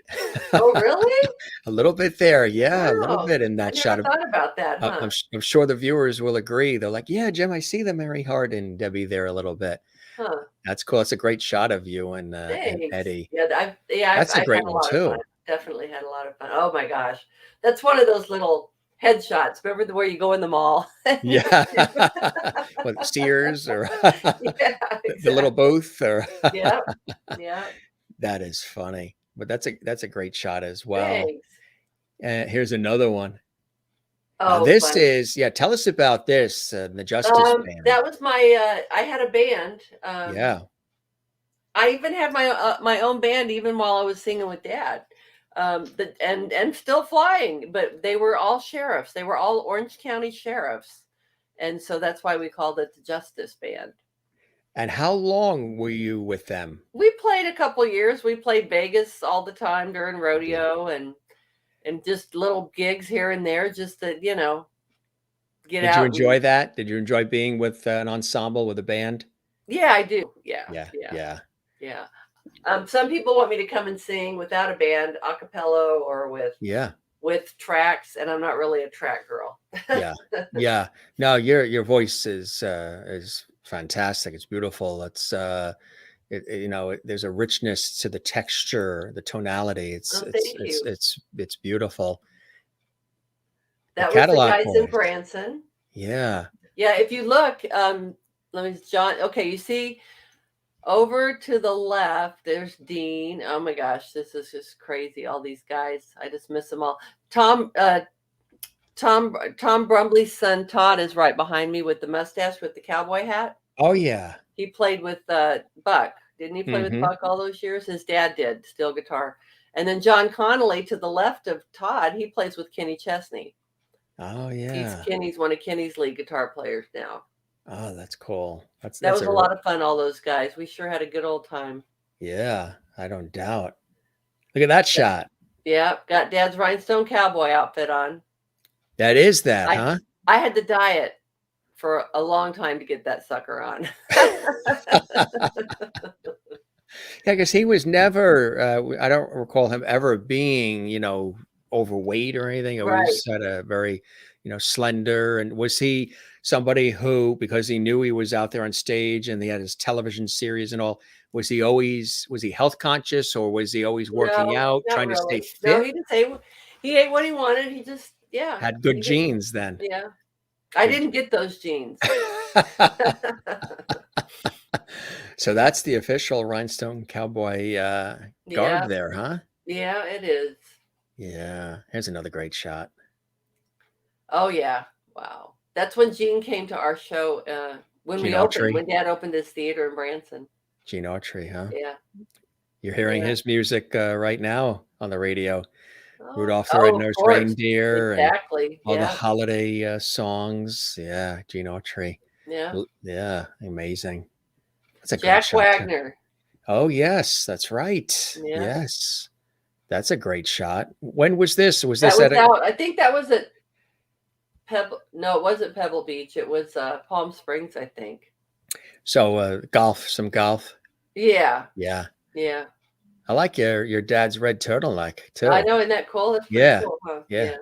Oh, really? A little bit there. Yeah, a little Wow. bit in I that never shot. thought about that, I'm, huh? I'm sure the viewers will agree. They're like, yeah, Jim, I see the Mary Hart and Debbie there a little bit. Huh. That's cool. It's a great shot of you and Thanks. Eddie. Yeah, That's a I've had great a one lot of fun. too. Definitely had a lot of fun. Oh my gosh. That's one of those little headshots. Remember where you go in the mall? Yeah. With Sears or Yeah, the little exactly. booth or Yeah. Yeah. that is funny. But that's a great shot as well. Thanks. Here's another one. Now Oh, this funny. is, yeah, tell us about this, the Justice Band. That was my I had a band. Yeah. I even had my own band even while I was singing with Dad. And still flying, but they were all sheriffs. They were all Orange County sheriffs. And so that's why we called it the Justice Band. And how long were you with them? We played a couple years. We played Vegas all the time during Yeah. rodeo and just little gigs here and there just to, get Did you out and enjoy that? Did you enjoy being with an ensemble with a band? yeah, I do. Yeah. Yeah. Yeah. Yeah. Yeah. Some people want me to come and sing without a band, a cappella or Yeah. with tracks, and I'm not really a track girl. Yeah. Yeah. No, your voice is fantastic. It's beautiful. There's a richness to the texture, the tonality. It's Oh, it's thank it's you. it's beautiful. The That was the Cadillac guys in Boys. Branson. Yeah. Yeah, if you look, let me John. Okay, you see over to the left, there's Dean. Oh my gosh, this is just crazy. All these guys, I just miss them all. Tom Brumley's son Todd is right behind me with the mustache with the cowboy hat. Oh yeah. He played with Buck. Didn't he play with Hmm. Buck all those years? His dad did, steel guitar. And then John Connolly to the left of Todd, he plays with Kenny Chesney. Oh He's yeah. one of Kenny's lead guitar players now. Oh, that's cool. That's That that's was a a lot of fun, all those guys. We sure had a good old time. yeah, I don't doubt. Look at that shot. Yeah, got Dad's Rhinestone Cowboy outfit on. That is that, I huh? I had to diet for a long time to get that sucker on. Yeah, because he was never, I don't recall him ever being, overweight or anything. Right. Always had a very, slender. And was he somebody who, because he knew he was out there on stage and he had his television series and all, was he health conscious or was he always working No, out, not trying to stay really. No, fit? he ate what he wanted. He just yeah. Had good He didn't genes then. yeah. I Good. didn't get those genes. So that's the official Rhinestone Cowboy garb Yeah. there, huh? Yeah, it is. Yeah. Here's another great shot. Oh yeah. Wow. That's when Gene came to our show when Gene we opened, Autry. when Dad opened his theater in Branson. Gene Autry, huh? Yeah. You're hearing Yeah. his music right now on the radio. Oh, Rudolph the of Red-Nosed course. Reindeer and Exactly. all the Yeah. holiday songs. Yeah, Gene Autry. Yeah. Yeah, amazing. That's a great Jack shot too. Wagner. Oh, yes, that's right. Yeah. Yes. That's a great shot. When was this? Was That this was at a out. I think that was at Pebble. No, it wasn't Pebble Beach. It was Palm Springs, I think. golf, some golf? Yeah. Yeah. Yeah. I like your dad's red turtleneck I too. know, isn't that cool? That's pretty Yeah. cool, huh? Yeah. Yeah.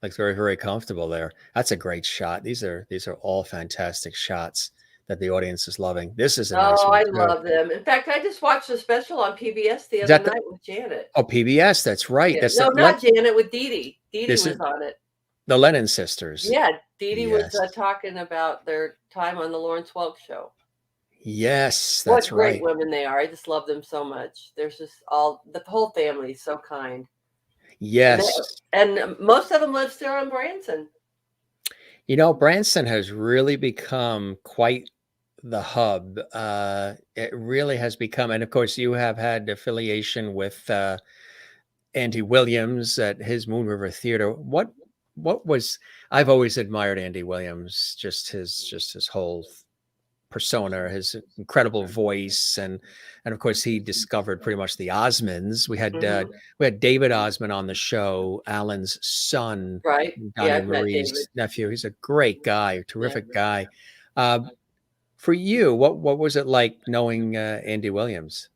Looks very, very comfortable there. That's a great shot. These are all fantastic shots that the audience is loving. This is a nice Oh, one I too. love them. In fact, I just watched a special on PBS the Is other that the night with Janet. PBS? That's right. Yeah. That's No, the not Janet, with Dee Dee. Dee Dee this was is on it. the Lennon sisters. Yeah, Dee Dee was Yes. talking about their time on the Lawrence Welk show. Yes, What that's great right. women they are. I just love them so much. There's just the whole family is so kind. Yes. And most of them live still in Branson. You know, Branson has really become quite the hub. It really has become, and of course, you have had affiliation with Andy Williams at his Moon River Theater. What was I've always admired Andy Williams, just his whole persona, his incredible voice, and of course he discovered pretty much the Osmonds. We had David Osmond on the show, Alan's son, Right. Donnie Yeah, and I've met Marie's David. nephew. He's a great guy, terrific guy. For you, what was it like knowing Andy Williams?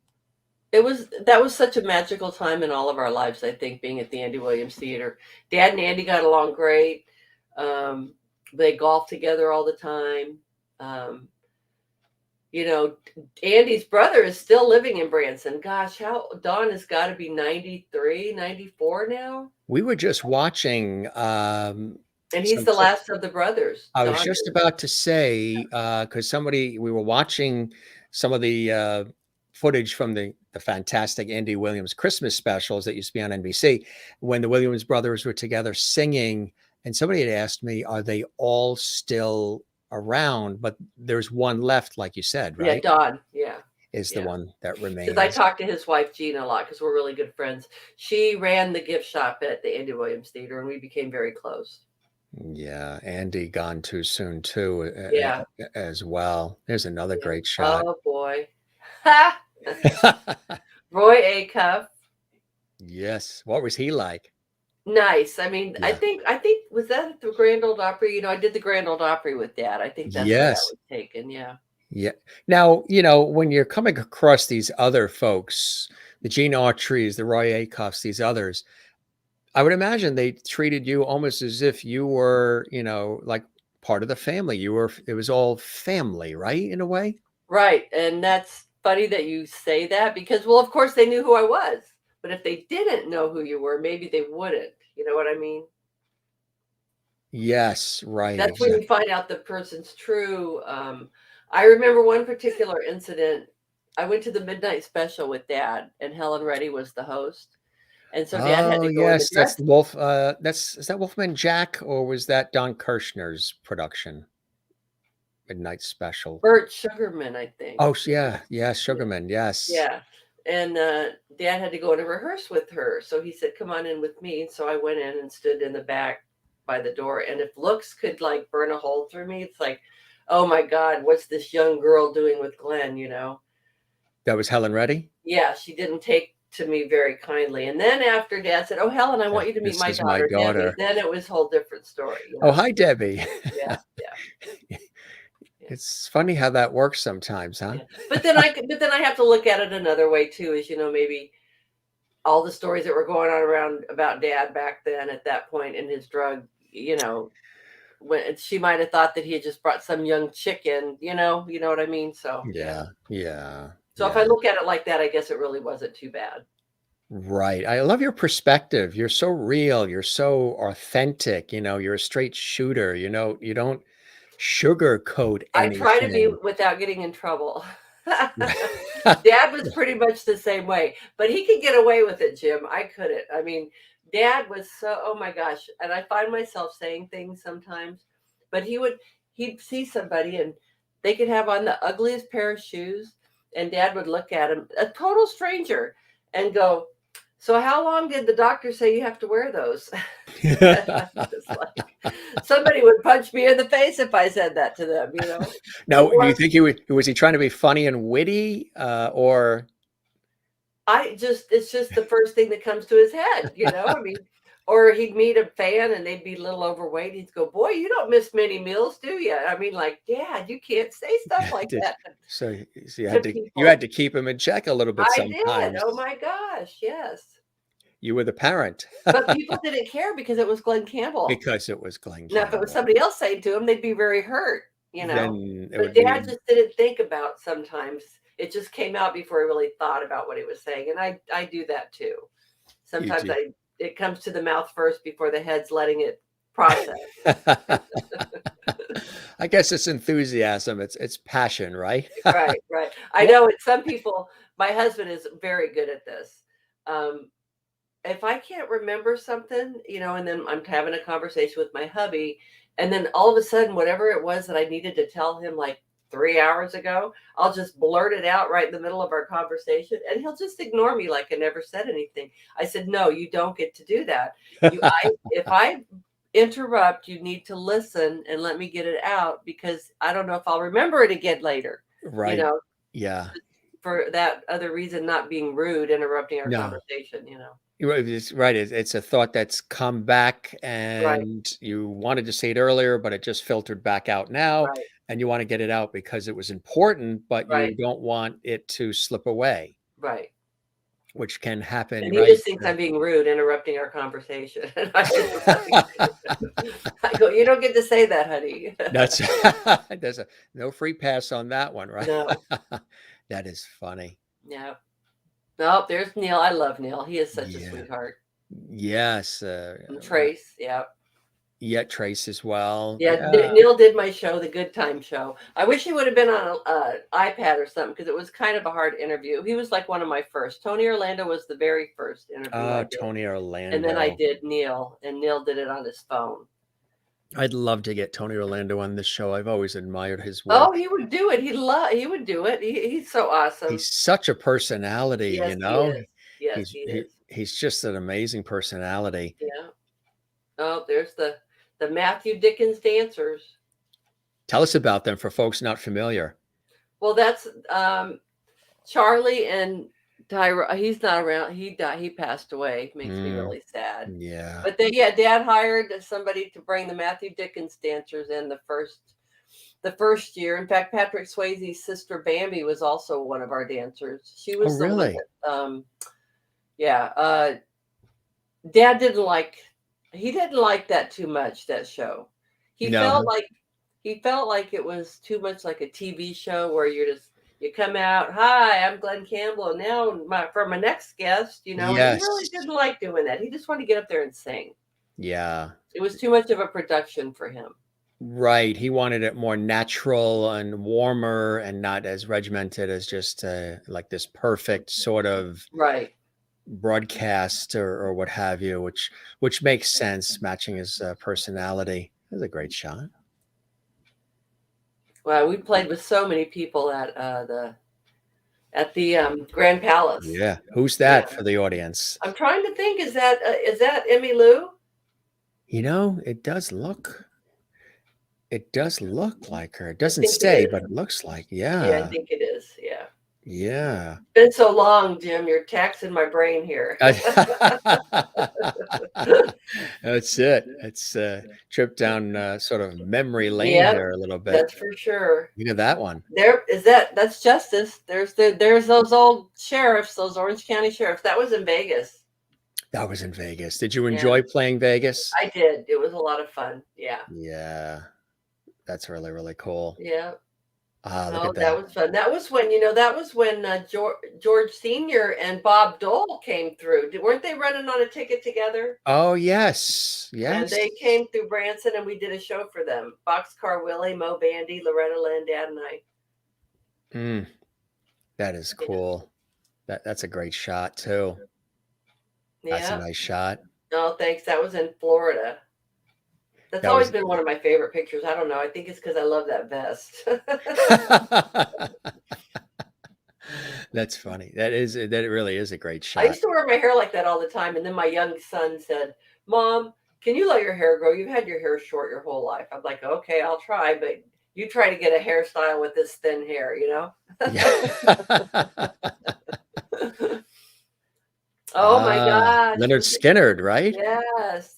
That was such a magical time in all of our lives, I think, being at the Andy Williams Theater. Dad and Andy got along great. They golfed together all the time. You know, Andy's brother is still living in Branson. Gosh, Don has got to be 93, 94 now. We were just watching and he's the last of the brothers. I was just about to say, because we were watching some of the footage from the fantastic Andy Williams Christmas specials that used to be on NBC when the Williams brothers were together singing. And somebody had asked me, are they all still around? But there's one left, like you said, right? Yeah, Don. Yeah. Is the one that remains. Because I talked to his wife, Gina, a lot because we're really good friends. She ran the gift shop at the Andy Williams Theater, and we became very close. Yeah, Andy gone too soon too. Yeah. As well. There's another great shot. Oh boy. Roy Acuff. Yes. What was he like? Nice. I mean, I think was that at the Grand Ole Opry? You know, I did the Grand Ole Opry with Dad. I think that's where that was taken. Yeah. Yeah. Now, you know, when you're coming across these other folks, the Gene Autrys, the Roy Acuffs, these others, I would imagine they treated you almost as if you were, you know, like part of the family. It was all family, right? In a way. Right. And that's funny that you say that because, well, of course they knew who I was, but if they didn't know who you were, maybe they wouldn't. You know what I mean? Yes. Right. That's when you find out the person's true. I remember one particular incident. I went to the midnight special with Dad, and Helen Reddy was the host. And so Dad had to go. Yes, that's the Wolf. Is that Wolfman Jack, or was that Don Kirshner's production? Midnight Special. Bert Sugarman, I think. Oh yeah, Sugarman. Yes. Yeah, and Dad had to go to rehearse with her, so he said, "Come on in with me." So I went in and stood in the back by the door. And if looks could like burn a hole through me, it's like, oh my God, what's this young girl doing with Glen? You know. That was Helen Reddy. Yeah, she didn't take to me very kindly. And then after Dad said, "Oh, Helen, I want you to meet my daughter, Debbie," then it was a whole different story. You know? Oh, hi, Debbie. Yeah. It's funny how that works sometimes, huh? Yeah. But then I have to look at it another way too, is, you know, maybe all the stories that were going on around about Dad back then at that point in his drug, you know, when she might have thought that he had just brought some young chick in, you know what I mean? So yeah. So if I look at it like that, I guess it really wasn't too bad. Right. I love your perspective. You're so real. You're so authentic. You know, you're a straight shooter. You know, you don't sugarcoat anything. I try to be without getting in trouble. Dad was pretty much the same way, but he could get away with it, Jim. I couldn't. I mean, Dad was so, oh my gosh. And I find myself saying things sometimes, but he'd see somebody and they could have on the ugliest pair of shoes. And Dad would look at him, a total stranger, and go, So how long did the doctor say you have to wear those? It's like somebody would punch me in the face if I said that to them, you know. Now, do you Or think was he trying to be funny and witty, or it's just the first thing that comes to his head, you know. I mean, or he'd meet a fan and they'd be a little overweight. He'd go, "Boy, you don't miss many meals, do you?" I mean, like, Dad, you can't say stuff like did that so? to You had people. to keep him in check a little bit I did. sometimes. Oh my gosh, yes. You were the parent But people didn't care because it was Glen Campbell. because it was Glen Now, if it was Campbell. somebody else saying to him, they'd be very hurt, you know. Then it But would Dad be just didn't think about sometimes. It just came out before he really thought about what he was saying. And I do that too. you Sometimes do. it comes to the mouth first before the head's letting it process. I guess it's enthusiasm. It's passion, right? Right, right. I What? know it. Some people, my husband is very good at this. Um, if I can't remember something, you know, and then I'm having a conversation with my hubby, and then all of a sudden, whatever it was that I needed to tell him like 3 hours ago, I'll just blurt it out right in the middle of our conversation, and he'll just ignore me like I never said anything. I said, "No, you don't get to do that. If I interrupt, you need to listen and let me get it out because I don't know if I'll remember it again later." You Right. know, Yeah. for that other reason, not being rude, interrupting our No. conversation. You know, You're right. It's right. It's a thought that's come back, right, and you wanted to say it earlier, but it just filtered back out now, right, and you want to get it out because it was important, but you right, don't want it to slip away, right. which can happen, And he right? just thinks I'm being rude, interrupting our conversation. And I just like, I go, you don't get to say that, honey. That's there's no free pass on that one, right? No, That is funny. yeah. No, there's Neil. I love Neil. He is such a Yeah. sweetheart. Yes. And Trace, yeah. Yet Trace as well. Yeah, Yeah. Neil did my show, the Good Time Show. I wish he would have been on a iPad or something because it was kind of a hard interview. He was like one of my first. Tony Orlando was the very first interview I did. Tony And then I Orlando. did Neil, and Neil did it on his phone. I'd love to get Tony Orlando on this show. I've always admired his Oh, work. he would do it. He would do it. He's so awesome. He's such a personality, Yes, you he know? is. Yes, he is. He's just an amazing personality. Yeah. Oh, there's the Matthew Dickens dancers. Tell us about them for folks not familiar. Well, that's Charlie and Tyra. He's not around. He died. He passed away. Makes me Mm, really sad. yeah. But then, yeah, Dad hired somebody to bring the Matthew Dickens dancers in the first year. In fact, Patrick Swayze's sister Bambi was also one of our dancers. She Oh, was the one really? that, yeah. Dad he didn't like that too much, that show. He felt No. like he felt like it was too much like a TV show where you come out, "Hi, I'm Glen Campbell, and now for my next guest," you know, and he really Yes. didn't like doing that. He just wanted to get up there and sing. Yeah. It was too much of a production for him. Right. He wanted it more natural and warmer and not as regimented as just like this perfect sort of Right. broadcast or what have you, which makes sense, matching his personality. That's a great shot. Well, we played with so many people at the Grand Palace. Yeah. Who's Yeah. that for the audience? I'm trying to think, is that Emmy Lou? You know, it does look like her. It I doesn't think it say, is. but it looks like, Yeah, I yeah. think it is. Yeah. Yeah. Been so long, Jim. You're taxing my brain here. That's it. It's a trip down sort of memory lane Yeah, here a little bit. that's for sure. Look at that one. That's Justice. There's those old sheriffs, those Orange County sheriffs. That was in Vegas. That was in Vegas. Did you Yeah, enjoy playing Vegas? I did. It was a lot of fun. Yeah. Yeah. That's really, really cool. Yeah. Look Oh, at that that. was fun. That was when George Sr. and Bob Dole came through. Weren't they running on a ticket together? Oh, yes. And Yes. they came through Branson, and we did a show for them. Boxcar Willie, Mo Bandy, Loretta Lynn, Dad, and I. Mm, that is Yeah. cool. That's a great shot too. That's a Yeah. nice shot. No, thanks. That was in Florida. That's That always was been one of my favorite pictures. I don't know. I think it's because I love that vest. That's funny. That really is a great I shot. used to wear my hair like that all the time, and then my young son said, "Mom, can you let your hair grow? You've had your hair short your whole life." I'm like, "Okay, I'll try, but you try to get a hairstyle with this thin hair, you know?" Yeah. Oh my gosh, Leonard was it Skynyrd, right? yes.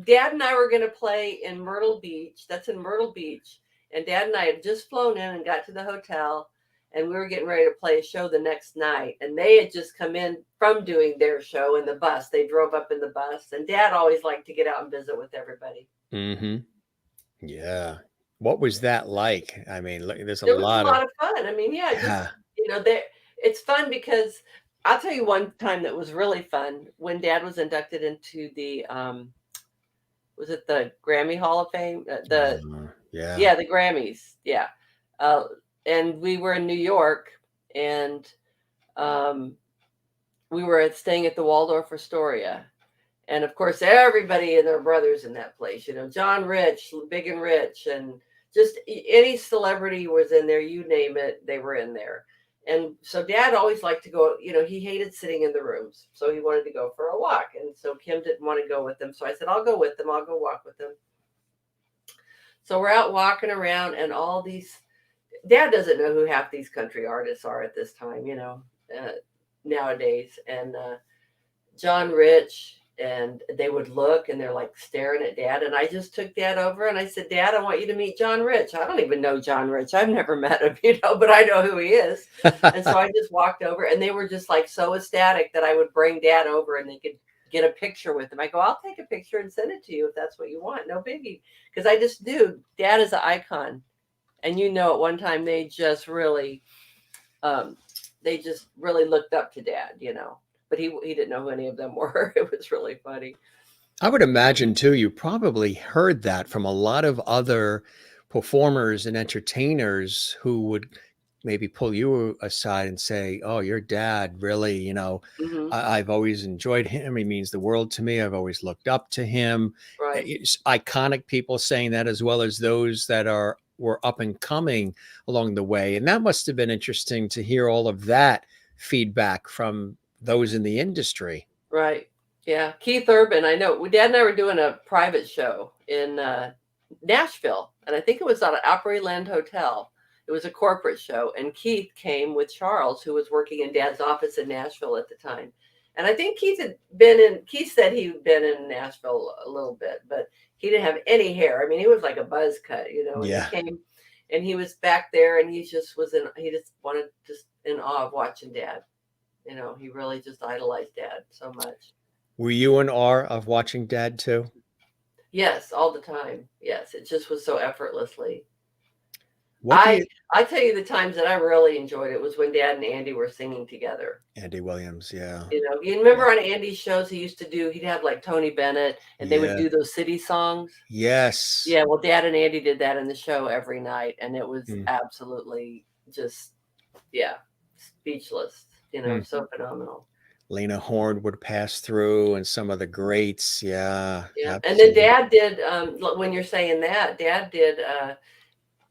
Dad and I were gonna play in Myrtle Beach. That's in Myrtle Beach. And Dad and I had just flown in and got to the hotel, and we were getting ready to play a show the next night. And they had just come in from doing their show in the bus. They drove up in the bus, and Dad always liked to get out and visit with everybody. Mm-hmm. Yeah. What was that like? I mean, look, there's a It was a lot of lot of fun. I mean, yeah, just, yeah. there it's fun because I'll tell you one time that was really fun when Dad was inducted into the was it the Grammy Hall of Fame? Yeah. Yeah, the Grammys. Yeah. Uh, and we were in New York, and um, we were staying at the Waldorf Astoria. And of course, everybody and their brothers in that place, John Rich, Big and Rich, and just any celebrity was in there, you name it, they were in there. And so Dad always liked to go, he hated sitting in the rooms. So he wanted to go for a walk. And so Kim didn't want to go with him. So I said, I'll go with them. I'll go walk with them. So we're out walking around, and all these, Dad doesn't know who half these country artists are at this time, nowadays. And John Rich, and they would look and they're like staring at Dad. And I just took Dad over and I said, Dad, I want you to meet John Rich. I don't even know John Rich. I've never met him, but I know who he is. And so I just walked over, and they were just like so ecstatic that I would bring Dad over and they could get a picture with him. I go, I'll take a picture and send it to you if that's what you want. No biggie. Because I just do. Dad is an icon. And at one time they just really looked up to Dad, but he didn't know who any of them were. It was really funny. I would imagine too, you probably heard that from a lot of other performers and entertainers who would maybe pull you aside and say, "Oh, your dad really, Hmm. I've always enjoyed him. He means the world to me. I've always looked up to him." Right. It's iconic people saying that, as well as those that were up and coming along the way. And that must have been interesting to hear all of that feedback from those in the industry. Right. Yeah. Keith Urban. I know Dad and I were doing a private show in Nashville, and I think it was at an Opryland Hotel. It was a corporate show, and Keith came with Charles, who was working in Dad's office in Nashville at the time. And I think Keith said he'd been in Nashville a little bit, but he didn't have any hair. I mean, he was like a buzz cut, and Yeah. he came and he was back there, and he just wanted just in awe of watching Dad. He really just idolized Dad so much. Were you in awe of watching Dad too? Yes, all the time. Yes, it just was so effortlessly. What do you I tell you, the times that I really enjoyed it was when Dad and Andy were singing together. Andy Williams, yeah. You remember on Andy's shows he'd have like Tony Bennett, and they would Yeah. do those city songs. Yes. Yeah, well, Dad and Andy did that in the show every night, and it was Mm. absolutely just, speechless. So phenomenal. Lena Horne would pass through, and some of the greats. Yeah. Yeah, and then Absolutely. Dad did. When you're saying that, Dad did.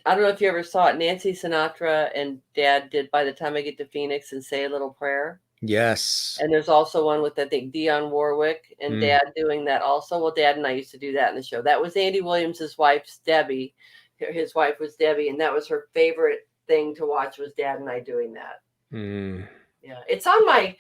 I don't know if you ever saw it. Nancy Sinatra and Dad did "By the Time I Get to Phoenix" and "Say a Little Prayer." Yes. And there's also one with, I think, Dionne Warwick and Mm. Dad doing that also. Well, Dad and I used to do that in the show. That was Andy Williams's wife's Debbie. His wife was Debbie, and that was her favorite thing to watch, was Dad and I doing that. Mm. Yeah, it's on my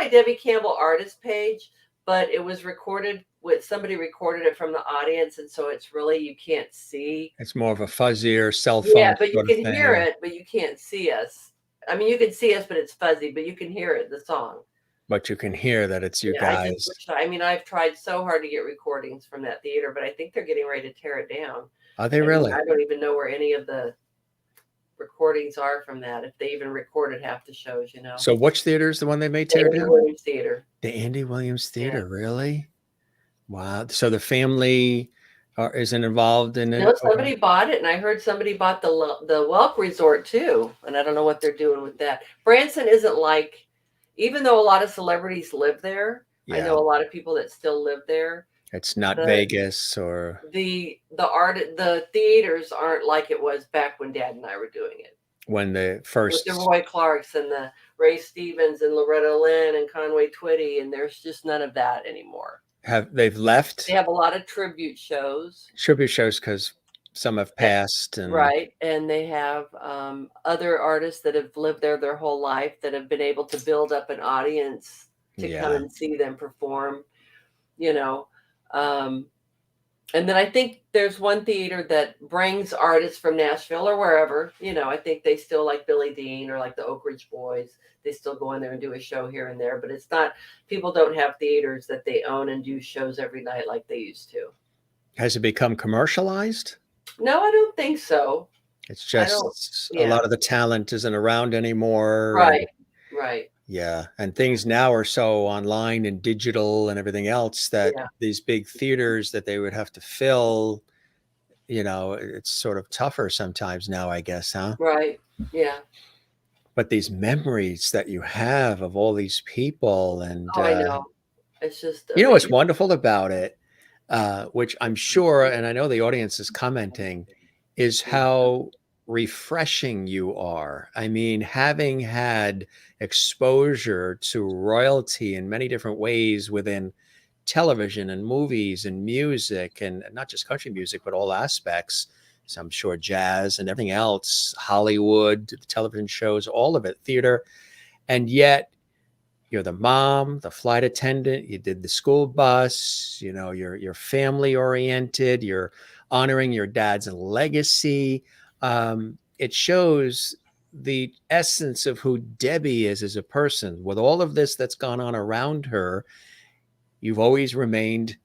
Debby Campbell artist page, but it was recorded somebody recorded it from the audience, and so it's really, you can't see. It's more of a fuzzier cell phone Yeah, but you sort of can hear thing. it, but you can't see us. I mean, you can see us, but it's fuzzy, but you can hear it, the song. But you can hear that it's you Yeah, I guys. just wish I've tried so hard to get recordings from that theater, but I think they're getting ready to tear it down. Are they I mean, really? I don't even know where any of the recordings are from that, if they even recorded half the shows, So which theater is the one they may The tear Andy down? Williams Theater. The Andy Williams Yeah. Theater, really? Wow. So the family isn't involved in it? No, somebody bought it, and I heard somebody bought the Welk Resort too, and I don't know what they're doing with that. Branson isn't like, even though a lot of celebrities live there, I Yeah. know a lot of people that still live there. It's not The- Vegas or The theaters aren't like it was back when Dad and I were doing it. when the with the first Roy Clarks and the Ray Stevens and Loretta Lynn and Conway Twitty, and there's just none of that anymore. they've left They have a lot of tribute shows. tribute shows because some have passed, and Right. And they have other artists that have lived there their whole life that have been able to build up an audience to come yeah, and see them perform, you know. And then I think there's one theater that brings artists from Nashville or wherever, you know. I think they still, like Billy Dean or like the Oak Ridge Boys, they still go in there and do a show here and there, but it's not, people don't have theaters that they own and do shows every night like they used to. has it become commercialized? No, I don't think so. It's I don't. just a Yeah. lot of the talent isn't around anymore. Right. Right. Yeah, and things now are so online and digital and everything else that Yeah. these big theaters that they would have to fill, it's sort of tougher sometimes now, I guess, huh? Right. Yeah. But these memories that you have of all these people, and Oh, I know. It's just what's amazing. wonderful about it, which I'm sure, and I know the audience is commenting, is how refreshing you are. I mean, having had exposure to royalty in many different ways within television and movies and music, and not just country music, but all aspects. So I'm sure jazz and everything else, Hollywood, the television shows, all of it, theater. And yet you're the mom, the flight attendant, you did the school bus, you're family oriented, you're honoring your dad's legacy. It shows the essence of who Debby is as a person. With all of this that's gone on around her, you've always remained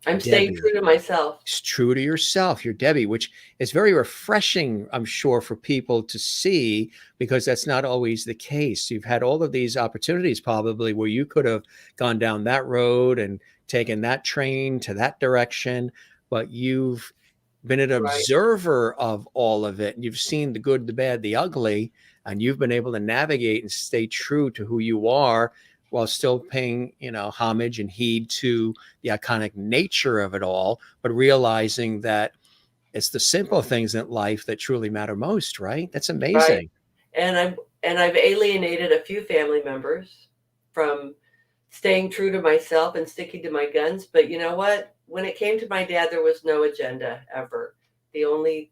I'm staying true Debby. to myself. It's true to yourself. You're Debby, which is very refreshing, I'm sure, for people to see, because that's not always the case. You've had all of these opportunities probably where you could have gone down that road and taken that train to that direction, but you've been an Right. observer of all of it. And you've seen the good, the bad, the ugly, and you've been able to navigate and stay true to who you are while still paying, homage and heed to the iconic nature of it all, but realizing that it's the simple things in life that truly matter most, right? That's Right. amazing. And I've alienated a few family members from staying true to myself and sticking to my guns. But you know what? When it came to my dad, there was no agenda ever. The only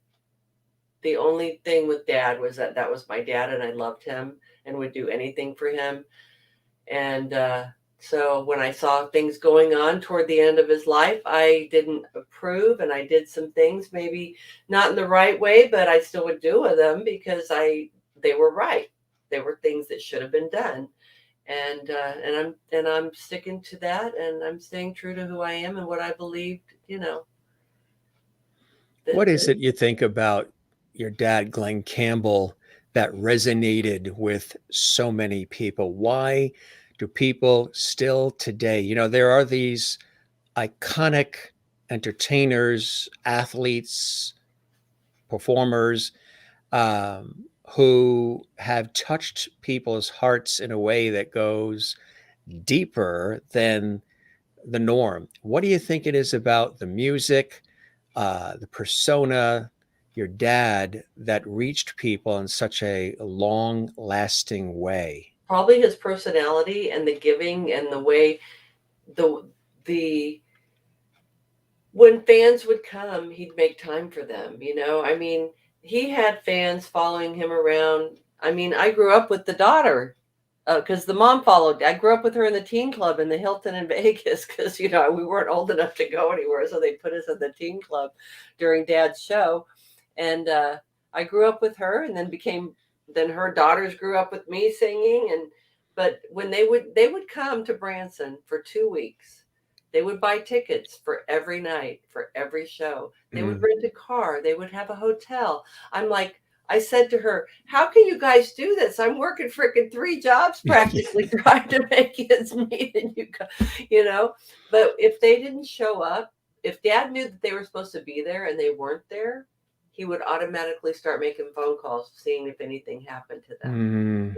thing with dad was that was my dad, and I loved him and would do anything for him. And so when I saw things going on toward the end of his life, I didn't approve, and I did some things maybe not in the right way, but I still would do with them because they were right. They were things that should have been done. And I'm sticking to that, and I'm staying true to who I am and what I believed, What that is it you think about your dad, Glen Campbell, that resonated with so many people? Why do people still today, there are these iconic entertainers, athletes, performers, who have touched people's hearts in a way that goes deeper than the norm. What do you think it is about the music, the persona, your dad, that reached people in such a long lasting way? probably his personality and the giving and the way the when fans would come, he'd make time for them, I mean, he had fans following him around. I mean, I grew up with the daughter because the mom followed. I grew up with her in the teen club in the Hilton in Vegas because, we weren't old enough to go anywhere. So they put us in the teen club during dad's show. And I grew up with her, and then her daughters grew up with me singing. But when they would come to Branson for 2 weeks. They would buy tickets for every night, for every show. They would rent a car. They would have a hotel. I said to her, how can you guys do this? I'm working freaking 3 jobs practically trying to make ends meet, and But if they didn't show up, if dad knew that they were supposed to be there and they weren't there, he would automatically start making phone calls, seeing if anything happened to them,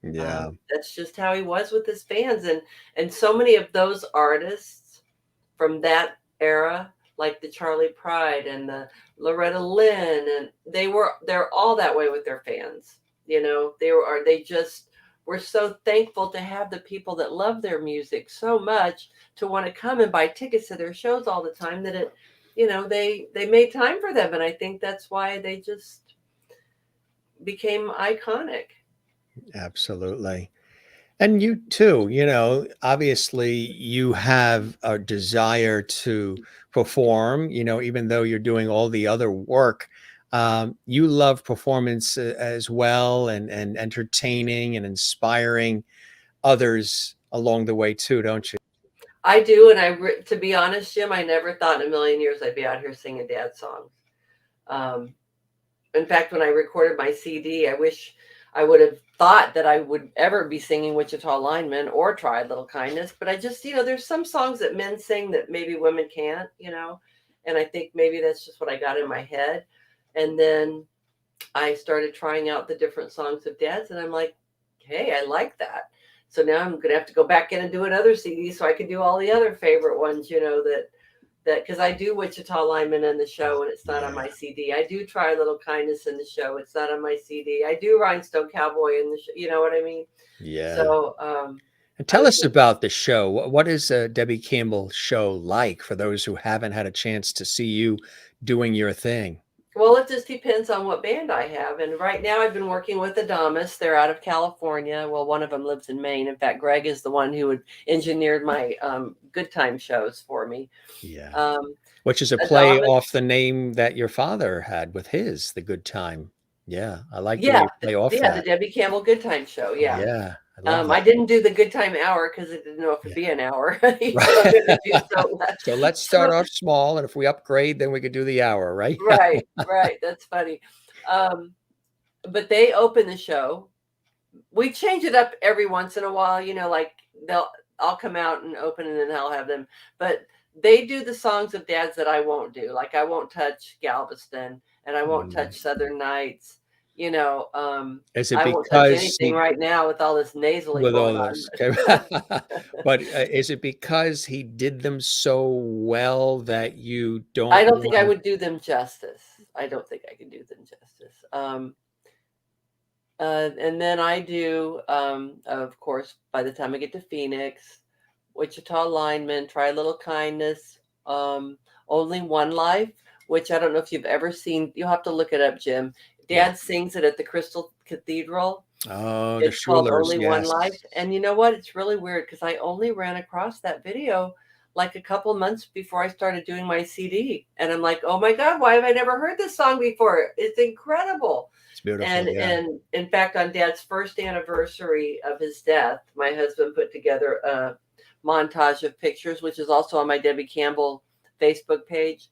Mm, yeah. That's just how he was with his fans. And so many of those artists from that era, like the Charlie Pride and the Loretta Lynn, and they're all that way with their fans. They just were so thankful to have the people that love their music so much to want to come and buy tickets to their shows all the time that they made time for them. And I think that's why they just became iconic. Absolutely. And you too, obviously you have a desire to perform, even though you're doing all the other work. You love performance as well, and entertaining and inspiring others along the way too, don't you? I do. And to be honest, Jim, I never thought in a million years I'd be out here singing dad songs. Um, in fact, when I recorded my CD, I wish I would have thought that I would ever be singing Wichita Lineman or Try a Little Kindness. But I just, there's some songs that men sing that maybe women can't, and I think maybe that's just what I got in my head. And then I started trying out the different songs of dad's, and I'm like, hey, I like that. So now I'm going to have to go back in and do another CD so I can do all the other favorite ones, that because I do Wichita Lineman in the show and it's not on my CD. I do Try a Little Kindness in the show. It's not on my CD. I do Rhinestone Cowboy in the show. You know what I mean? Yeah. So, and tell us about the show. What is a Debby Campbell show like for those who haven't had a chance to see you doing your thing? Well, it just depends on what band I have. And right now I've been working with Adamas. They're out of California. Well, one of them lives in Maine. In fact, Greg is the one who had engineered my Good Time shows for me. Yeah. Which is a play Adamas, off the name that your father had with his, The Good Time. Yeah. I like the way you play off that. the Debby Campbell Goodtime show. Yeah. Yeah. I didn't do the Good Time Hour because I didn't know if it'd be an hour. So let's start off small, and if we upgrade, then we could do the hour, right? Right. That's funny. But they open the show. We change it up every once in a while, like I'll come out and open and then I'll have them. But they do the songs of dads that I won't do. Like I won't touch Galveston and I won't touch Southern Nights. Is it I won't touch anything right now with all this nasally going on. But is it because he did them so well that you don't? I don't think I would do them justice. I don't think I can do them justice. And then I do, of course, by the time I get to Phoenix, Wichita Lineman, Try a Little Kindness, Only One Life, which I don't know if you've ever seen. You'll have to look it up, Jim. Dad sings it at the Crystal Cathedral. Oh, it's called Only One Life. And you know what? It's really weird because I only ran across that video like a couple months before I started doing my CD. And I'm like, oh my God, why have I never heard this song before? It's incredible. It's beautiful. And in fact, on Dad's first anniversary of his death, my husband put together a montage of pictures, which is also on my Debby Campbell Facebook page.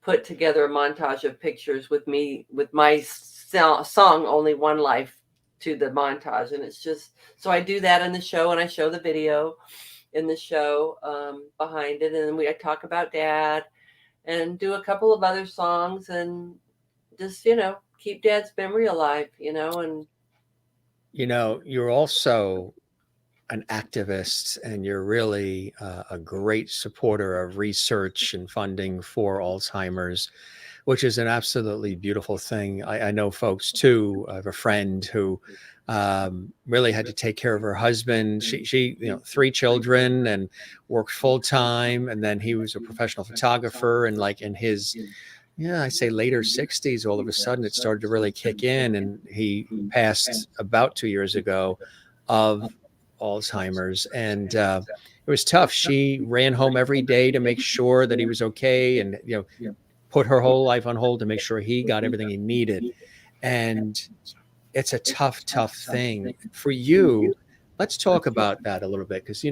Put together a montage of pictures with me, with my song, Only One Life, to the montage. And it's just, so I do that in the show and I show the video in the show behind it. And then I talk about Dad and do a couple of other songs and just, keep Dad's memory alive, and. You're also an activist, and you're really a great supporter of research and funding for Alzheimer's, which is an absolutely beautiful thing. I know folks too. I have a friend who really had to take care of her husband. She 3 children and worked full time, and then he was a professional photographer, and like in his I say later 60s, all of a sudden it started to really kick in, and he passed about 2 years ago of Alzheimer's. And it was tough. She ran home every day to make sure that he was okay, and put her whole life on hold to make sure he got everything he needed. And it's a tough thing for you. Let's talk about that a little bit, because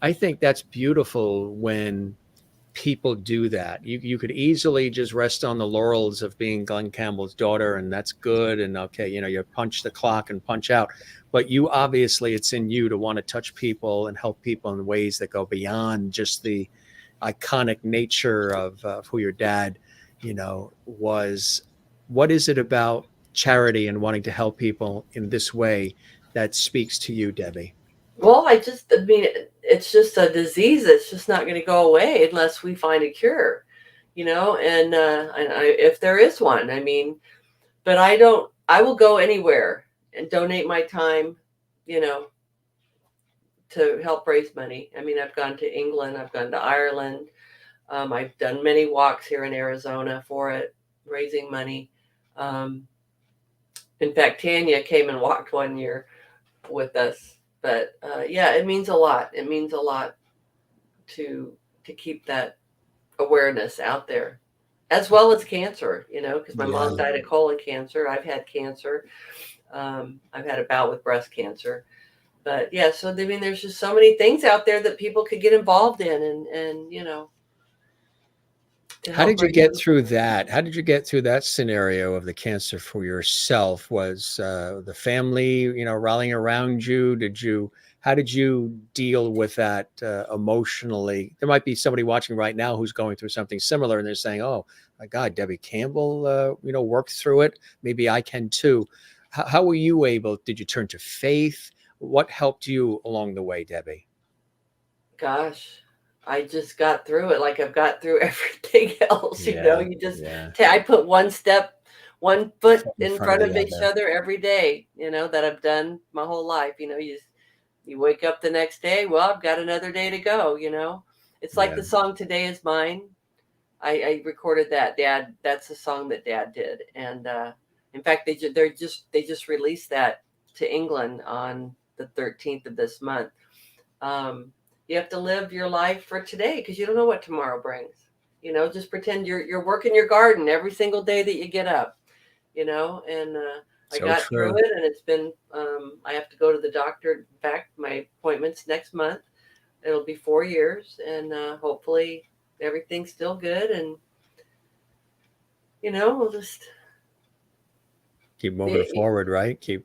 I think that's beautiful when people do that. You could easily just rest on the laurels of being Glen Campbell's daughter, and that's good, and okay, you punch the clock and punch out. But you obviously, it's in you to want to touch people and help people in ways that go beyond just the iconic nature of who your dad was. What is it about charity and wanting to help people in this way that speaks to you, Debby? Well, it's just a disease that's just not going to go away unless we find a cure, and if there is one, I mean, but I will go anywhere and donate my time, to help raise money. I mean, I've gone to England, I've gone to Ireland. I've done many walks here in Arizona for it, raising money. In fact, Tanya came and walked one year with us. But yeah, it means a lot. It means a lot to keep that awareness out there, as well as cancer. Because my mom died of colon cancer. I've had cancer. I've had a bout with breast cancer. But yeah, so I mean, there's just so many things out there that people could get involved in, and How did you get through that? How did you get through that scenario of the cancer for yourself? Was the family, rallying around you? How did you deal with that emotionally? There might be somebody watching right now who's going through something similar, and they're saying, "Oh my God, Debby Campbell, worked through it. Maybe I can too." How were you able? Did you turn to faith? What helped you along the way, Debby? Gosh, I just got through it like I've got through everything else. You just, I put one foot in front of each other every day, that I've done my whole life. You wake up the next day, well, I've got another day to go, It's like the song Today Is Mine. I recorded that, Dad. That's the song that Dad did. And in fact, they just released that to England on the 13th of this month. You have to live your life for today because you don't know what tomorrow brings. Just pretend you're working your garden every single day that you get up, and I got through it, and it's been, I have to go to the doctor. In fact, my appointment's next month. It'll be 4 years, and hopefully everything's still good, and, we'll just keep moving forward, right? I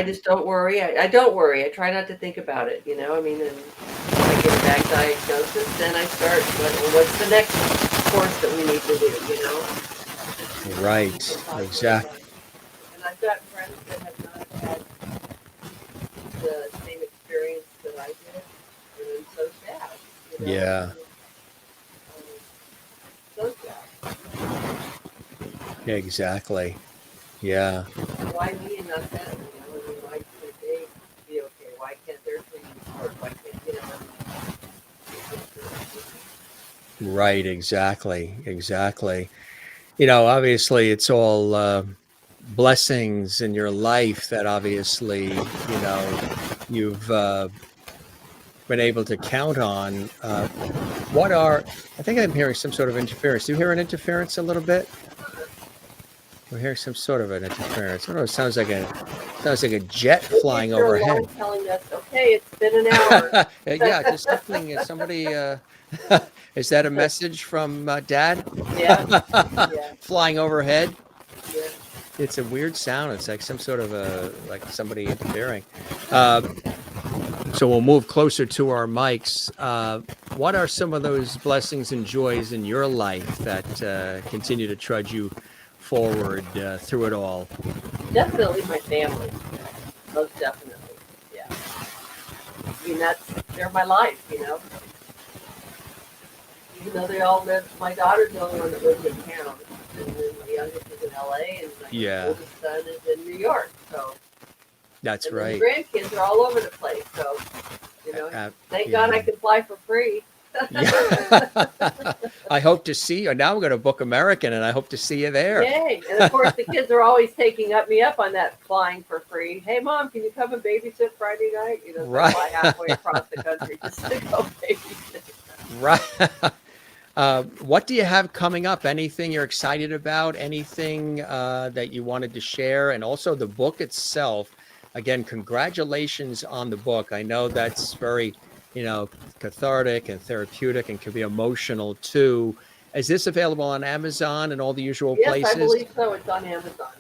just don't worry. I don't worry. I try not to think about it, I mean, and when I get a bad diagnosis, then I start, what's the next course that we need to do, Right, exactly. And I've got friends that have not had the same experience that I did, and I'm so sad. Yeah. So sad. Yeah, exactly. Yeah. Why me and not them? I mean, why can't they be okay? Why can't their dreams work? Why can't Right, exactly. Obviously it's all blessings in your life that obviously, you've been able to count on. I think I'm hearing some sort of interference. Do you hear an interference a little bit? We're hearing some sort of an interference. I don't know. It sounds like a jet flying overhead. Telling us, okay, it's been an hour. Yeah, just something. Somebody. Is that a message from Dad? Yeah. Flying overhead. Yeah. It's a weird sound. It's like some sort of like somebody interfering. So we'll move closer to our mics. What are some of those blessings and joys in your life that continue to trudge you forward through it all? Definitely my family. Most definitely. Yeah. I mean, they're my life, Even though they all live, my daughter's the only one that lives in town. And then my youngest is in LA, and my oldest son is in New York. So that's right. The grandkids are all over the place. So, thank God I can fly for free. I hope to see you. Now I'm going to book American, and I hope to see you there. Yay. And of course, the kids are always taking me up on that flying for free. Hey, Mom, can you come and babysit Friday night? Right. Fly halfway across the country just to go babysit. Right. What do you have coming up? Anything you're excited about? Anything that you wanted to share? And also the book itself. Again, congratulations on the book. I know that's very, cathartic and therapeutic and can be emotional too. Is this available on Amazon and all the usual places? Yes, I believe so. It's on Amazon.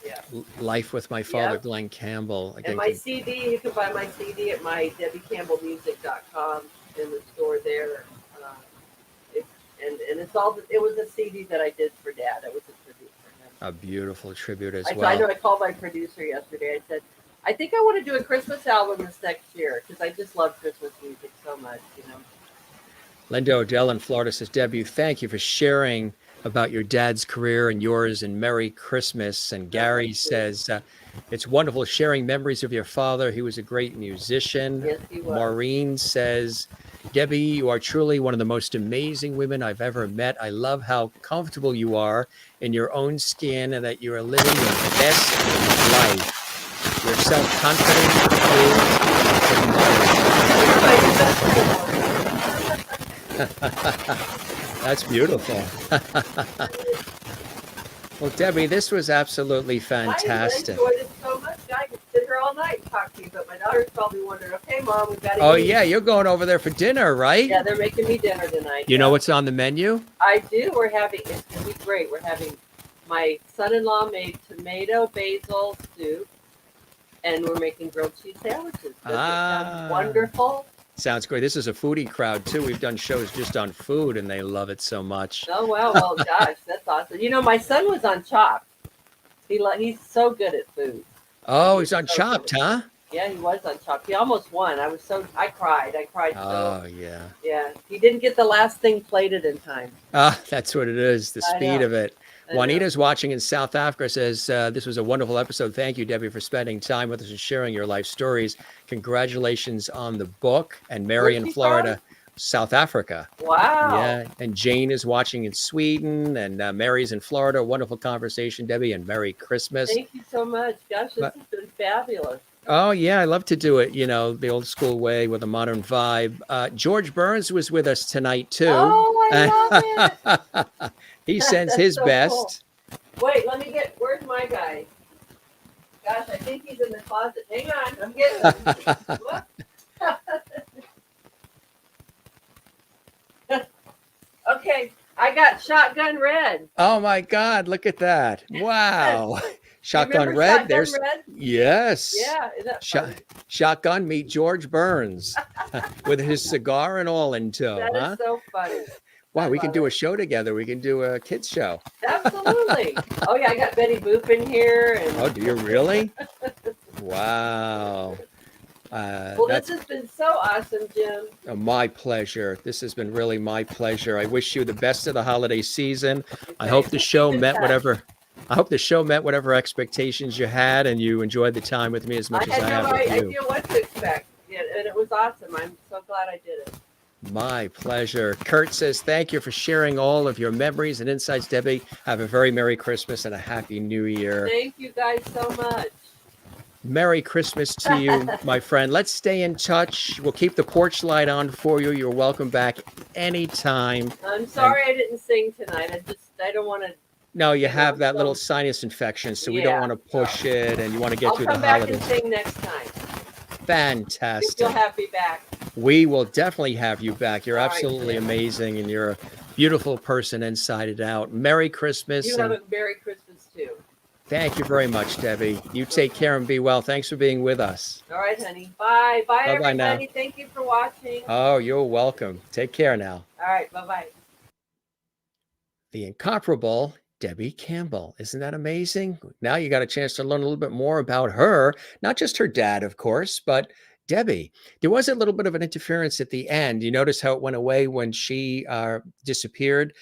Yeah. Life with My Father Glen Campbell. Again, and my CD, you can buy my CD at my DebbyCampbellMusic.com in the store there. It was a CD that I did for Dad. It was a tribute for him. A beautiful tribute as well. I know I called my producer yesterday. I said, I think I want to do a Christmas album this next year because I just love Christmas music so much, you know. Linda Odell in Florida says, Debbie, thank you for sharing about your dad's career and yours, and Merry Christmas. And Gary says, it's wonderful sharing memories of your father. He was a great musician. Yes, he was. Maureen says, Debbie, you are truly one of the most amazing women I've ever met. I love how comfortable you are in your own skin and that you are living your best life. You're self-confident, That's beautiful. Well, Debbie, this was absolutely fantastic. I enjoyed it so much. I could sit here all night and talk to you, but my daughter's probably wondering, okay, Mom, we've got to Oh, eat. yeah, you're going over there for dinner, right? Yeah, they're making me dinner tonight. You know what's on the menu? I do. It's going to be great. We're having, my son-in-law made tomato basil soup, and we're making grilled cheese sandwiches. Does it sound wonderful? Sounds great. This is a foodie crowd, too. We've done shows just on food, and they love it so much. Oh, wow. Well, gosh, that's awesome. You know, my son was on Chopped. He's so good at food. Oh, he's on Chopped, huh? Yeah, he was on Chopped. He almost won. I cried. Oh, yeah. Yeah. He didn't get the last thing plated in time. That's what it is, the speed of it. Juanita's watching in South Africa, says, this was a wonderful episode. Thank you, Debbie, for spending time with us and sharing your life stories. Congratulations on the book. And Mary in Florida, South Africa. Wow. Yeah. And Jane is watching in Sweden, and Mary's in Florida. Wonderful conversation, Debbie, and Merry Christmas. Thank you so much. Gosh, this has been fabulous. Oh, yeah. I love to do it, you know, the old school way with a modern vibe. George Burns was with us tonight, too. Oh, I love it. He sends his so best. Cool. Wait, where's my guy? Gosh, I think he's in the closet. Hang on, I'm getting him. Okay, I got Shotgun Red. Oh, my God. Look at that. Wow. Shotgun Red. Shotgun Red? Yes. Yeah. Is that funny? Shotgun meet George Burns with his cigar and all in tow. That is so funny. Wow, we can do a show together. We can do a kids show. Absolutely. Oh, yeah, I got Betty Boop in here. Oh, do you really? Wow. Well, this has been so awesome, Jim. My pleasure. This has been really my pleasure. I wish you the best of the holiday season. I hope the show met whatever expectations you had, and you enjoyed the time with me as much as I have with you. I knew what to expect, and it was awesome. I'm so glad I did it. My pleasure. Kurt says, thank you for sharing all of your memories and insights, Debbie. Have a very Merry Christmas and a Happy New Year. Thank you guys so much. Merry Christmas to you, my friend. Let's stay in touch. We'll keep the porch light on for you. You're welcome back anytime. I'm sorry I didn't sing tonight. I don't want to. No, you have that little sinus infection, so we don't want to push it, and you want to get through the holidays. I'll come back and sing next time. Fantastic. You'll have me back. We will definitely have you back. You're absolutely right, amazing, and you're a beautiful person inside and out. Merry Christmas. You have a Merry Christmas, too. Thank you very much, Debbie. You take care and be well. Thanks for being with us. All right, honey. Bye. Bye, everybody. Now. Thank you for watching. Oh, you're welcome. Take care now. All right. Bye-bye. The incomparable Debby Campbell. Isn't that amazing? Now you got a chance to learn a little bit more about her, not just her dad, of course, but Debbie. There was a little bit of an interference at the end. You notice how it went away when she disappeared.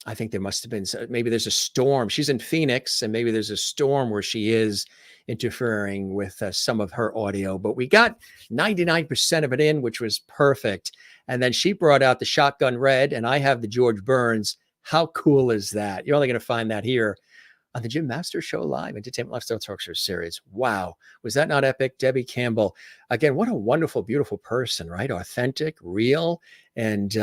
I think there must have been, maybe there's a storm. She's in Phoenix, and maybe there's a storm where she is interfering with some of her audio, but we got 99% of it in, which was perfect. And then she brought out the Shotgun Red, and I have the George Burns. How cool is that? You're only going to find that here on the Jim Master Show Live, Entertainment Lifestyle Talk Show series. Wow. Was that not epic? Debby Campbell. Again, what a wonderful, beautiful person, right? Authentic, real, and,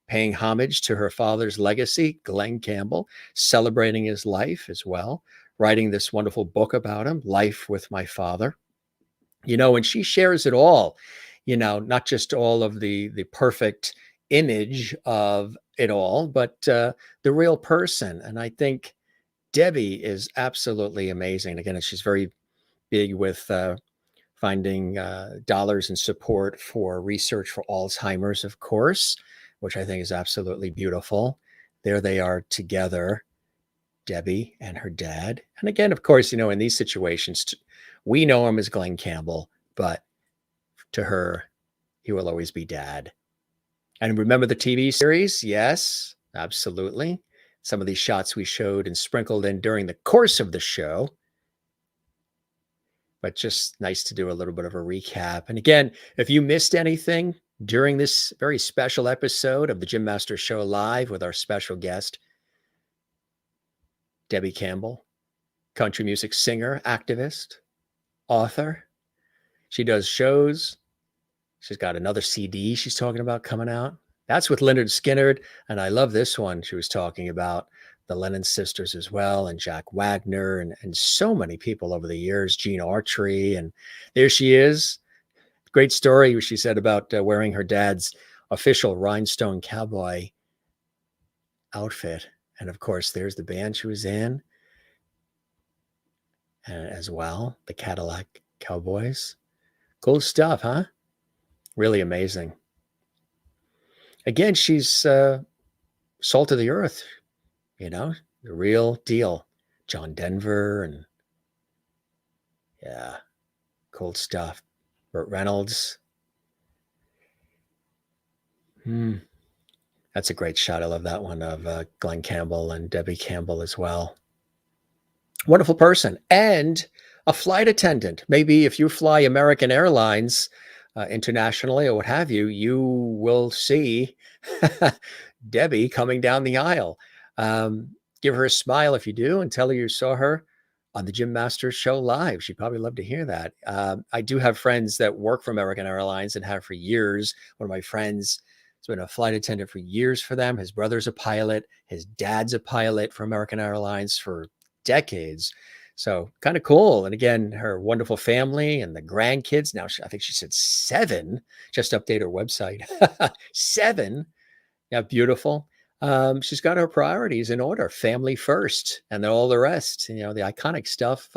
paying homage to her father's legacy, Glen Campbell, celebrating his life as well, writing this wonderful book about him, Life with My Father. And she shares it all, not just all of the perfect image of it all, but the real person. And I think Debbie is absolutely amazing. Again, she's very big with finding dollars and support for research for Alzheimer's, of course, which I think is absolutely beautiful. There they are together. Debbie and her dad. And again, of course, in these situations, we know him as Glen Campbell, but to her, he will always be Dad. And remember the TV series? Yes, absolutely. Some of these shots we showed and sprinkled in during the course of the show. But just nice to do a little bit of a recap. And again, if you missed anything during this very special episode of the Jim Masters Show Live with our special guest, Debby Campbell, country music singer, activist, author. She does shows. She's got another CD she's talking about coming out. That's with Lynyrd Skynyrd. And I love this one. She was talking about the Lennon sisters as well, and Jack Wagner, and so many people over the years, Gene Autry. And there she is. Great story she said about wearing her dad's official Rhinestone Cowboy outfit. And of course, there's the band she was in as well, the Cadillac Cowboys. Cool stuff, huh? Really amazing. Again, she's salt of the earth, the real deal. John Denver, and yeah, cool stuff. Burt Reynolds. That's a great shot. I love that one of Glen Campbell and Debby Campbell as well. Wonderful person. And a flight attendant. Maybe if you fly American Airlines internationally or what have you, you will see Debby coming down the aisle. Give her a smile if you do, and tell her you saw her on the Jim Masters Show Live. She'd probably love to hear that. I do have friends that work for American Airlines and have for years. One of my friends has been a flight attendant for years for them. His brother's a pilot. His dad's a pilot for American Airlines for decades. So kind of cool. And again, her wonderful family and the grandkids. Now, I think she said 7. Just update her website. 7. Yeah, beautiful. She's got her priorities in order. Family first, and then all the rest. The iconic stuff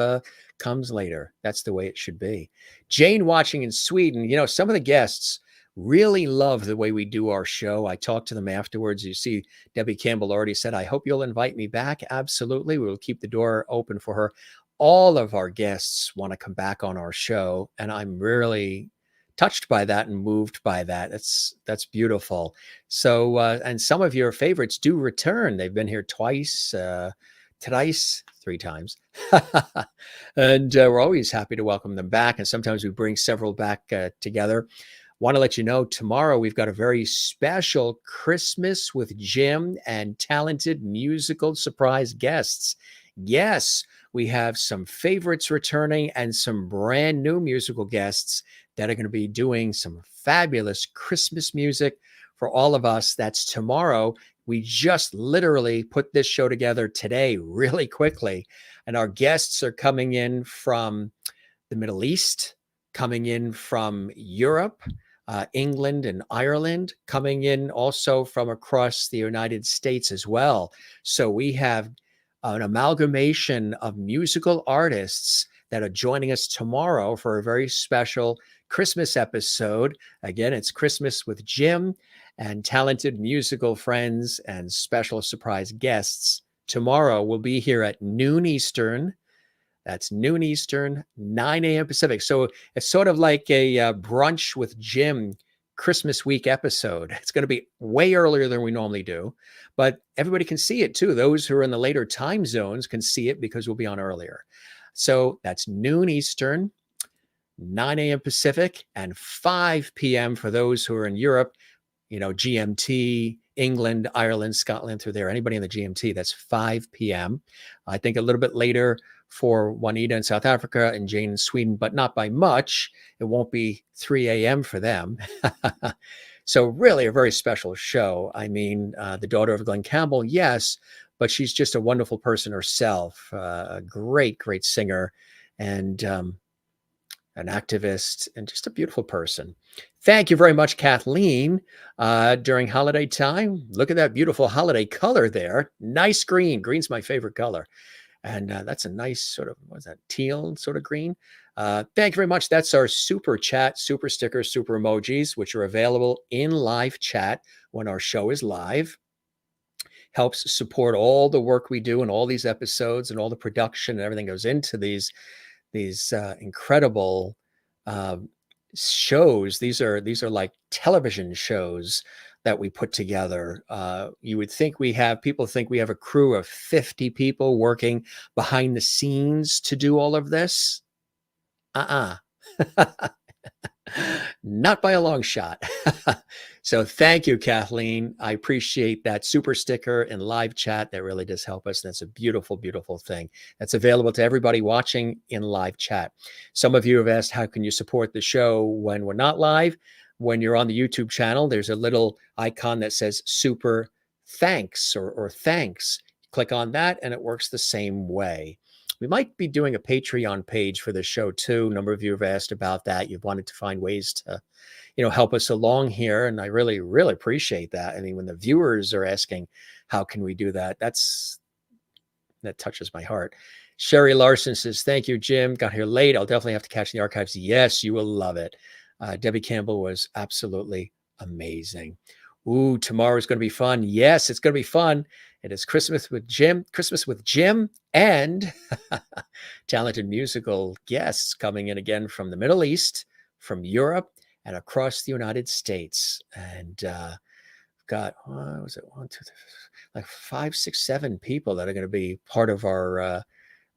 comes later. That's the way it should be. Jane watching in Sweden. Some of the guests really love the way we do our show. I talked to them afterwards. You see, Debby Campbell already said, I hope you'll invite me back. Absolutely. We will keep the door open for her. All of our guests want to come back on our show, and I'm really touched by that and moved by that. That's beautiful. So, and some of your favorites do return. They've been here twice, thrice, 3 times. And we're always happy to welcome them back. And sometimes we bring several back together. Want to let you know, tomorrow we've got a very special Christmas with Jim and talented musical surprise guests. Yes, we have some favorites returning and some brand new musical guests that are going to be doing some fabulous Christmas music for all of us. That's tomorrow. We just literally put this show together today really quickly. And our guests are coming in from the Middle East, coming in from Europe, England and Ireland, coming in also from across the United States as well. So we have an amalgamation of musical artists that are joining us tomorrow for a very special Christmas episode. Again, it's Christmas with Jim and talented musical friends and special surprise guests. Tomorrow we'll be here at noon Eastern. That's noon Eastern, 9 a.m. Pacific. So it's sort of like a brunch with Jim Christmas week episode. It's going to be way earlier than we normally do, but everybody can see it too. Those who are in the later time zones can see it because we'll be on earlier. So that's noon Eastern, 9 a.m. Pacific, and 5 p.m. for those who are in Europe, GMT, England, Ireland, Scotland, through there. Anybody in the GMT, that's 5 p.m. I think a little bit later for Juanita in South Africa and Jane in Sweden, but not by much. It won't be 3 a.m. for them. So really a very special show. I mean, the daughter of Glen Campbell, yes, but she's just a wonderful person herself, a great, great singer, and an activist, and just a beautiful person. Thank you very much, Kathleen. During holiday time, look at that beautiful holiday color there. Nice green. Green's my favorite color. And that's a nice sort of, what's that, teal sort of green. Thank you very much. That's our super chat, super stickers, super emojis, which are available in live chat when our show is live. helps support all the work we do and all these episodes and all the production and everything goes into these incredible shows. These are like television shows that we put together. You would think people think we have a crew of 50 people working behind the scenes to do all of this. Not by a long shot. So thank you, Kathleen. I appreciate that super sticker and live chat. That really does help us. That's a beautiful, beautiful thing. That's available to everybody watching in live chat. Some of you have asked, how can you support the show when we're not live? When you're on the YouTube channel, there's a little icon that says super thanks or thanks. Click on that and it works the same way. We might be doing a Patreon page for the show too. A number of you have asked about that. You've wanted to find ways to, help us along here. And I really, really appreciate that. I mean, when the viewers are asking, how can we do that? That touches my heart. Sherry Larson says, thank you, Jim. Got here late. I'll definitely have to catch the archives. Yes, you will love it. Debby Campbell was absolutely amazing. Ooh, tomorrow's going to be fun. Yes, it's going to be fun. It is Christmas with Jim and talented musical guests coming in again from the Middle East, from Europe, and across the United States. And got, was it 1, 2, 3, like 5, 6, 7 people that are going to be part of our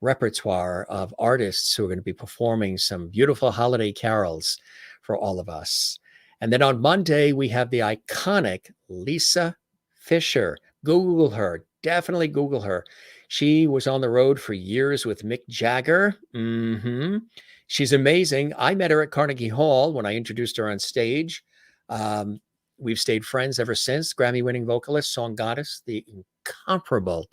repertoire of artists who are going to be performing some beautiful holiday carols for all of us. And then on Monday, we have the iconic Lisa Fisher. Google her. Definitely Google her. She was on the road for years with Mick Jagger. She's amazing. I met her at Carnegie Hall when I introduced her on stage. We've stayed friends ever since. Grammy-winning vocalist, song goddess, the incomparable.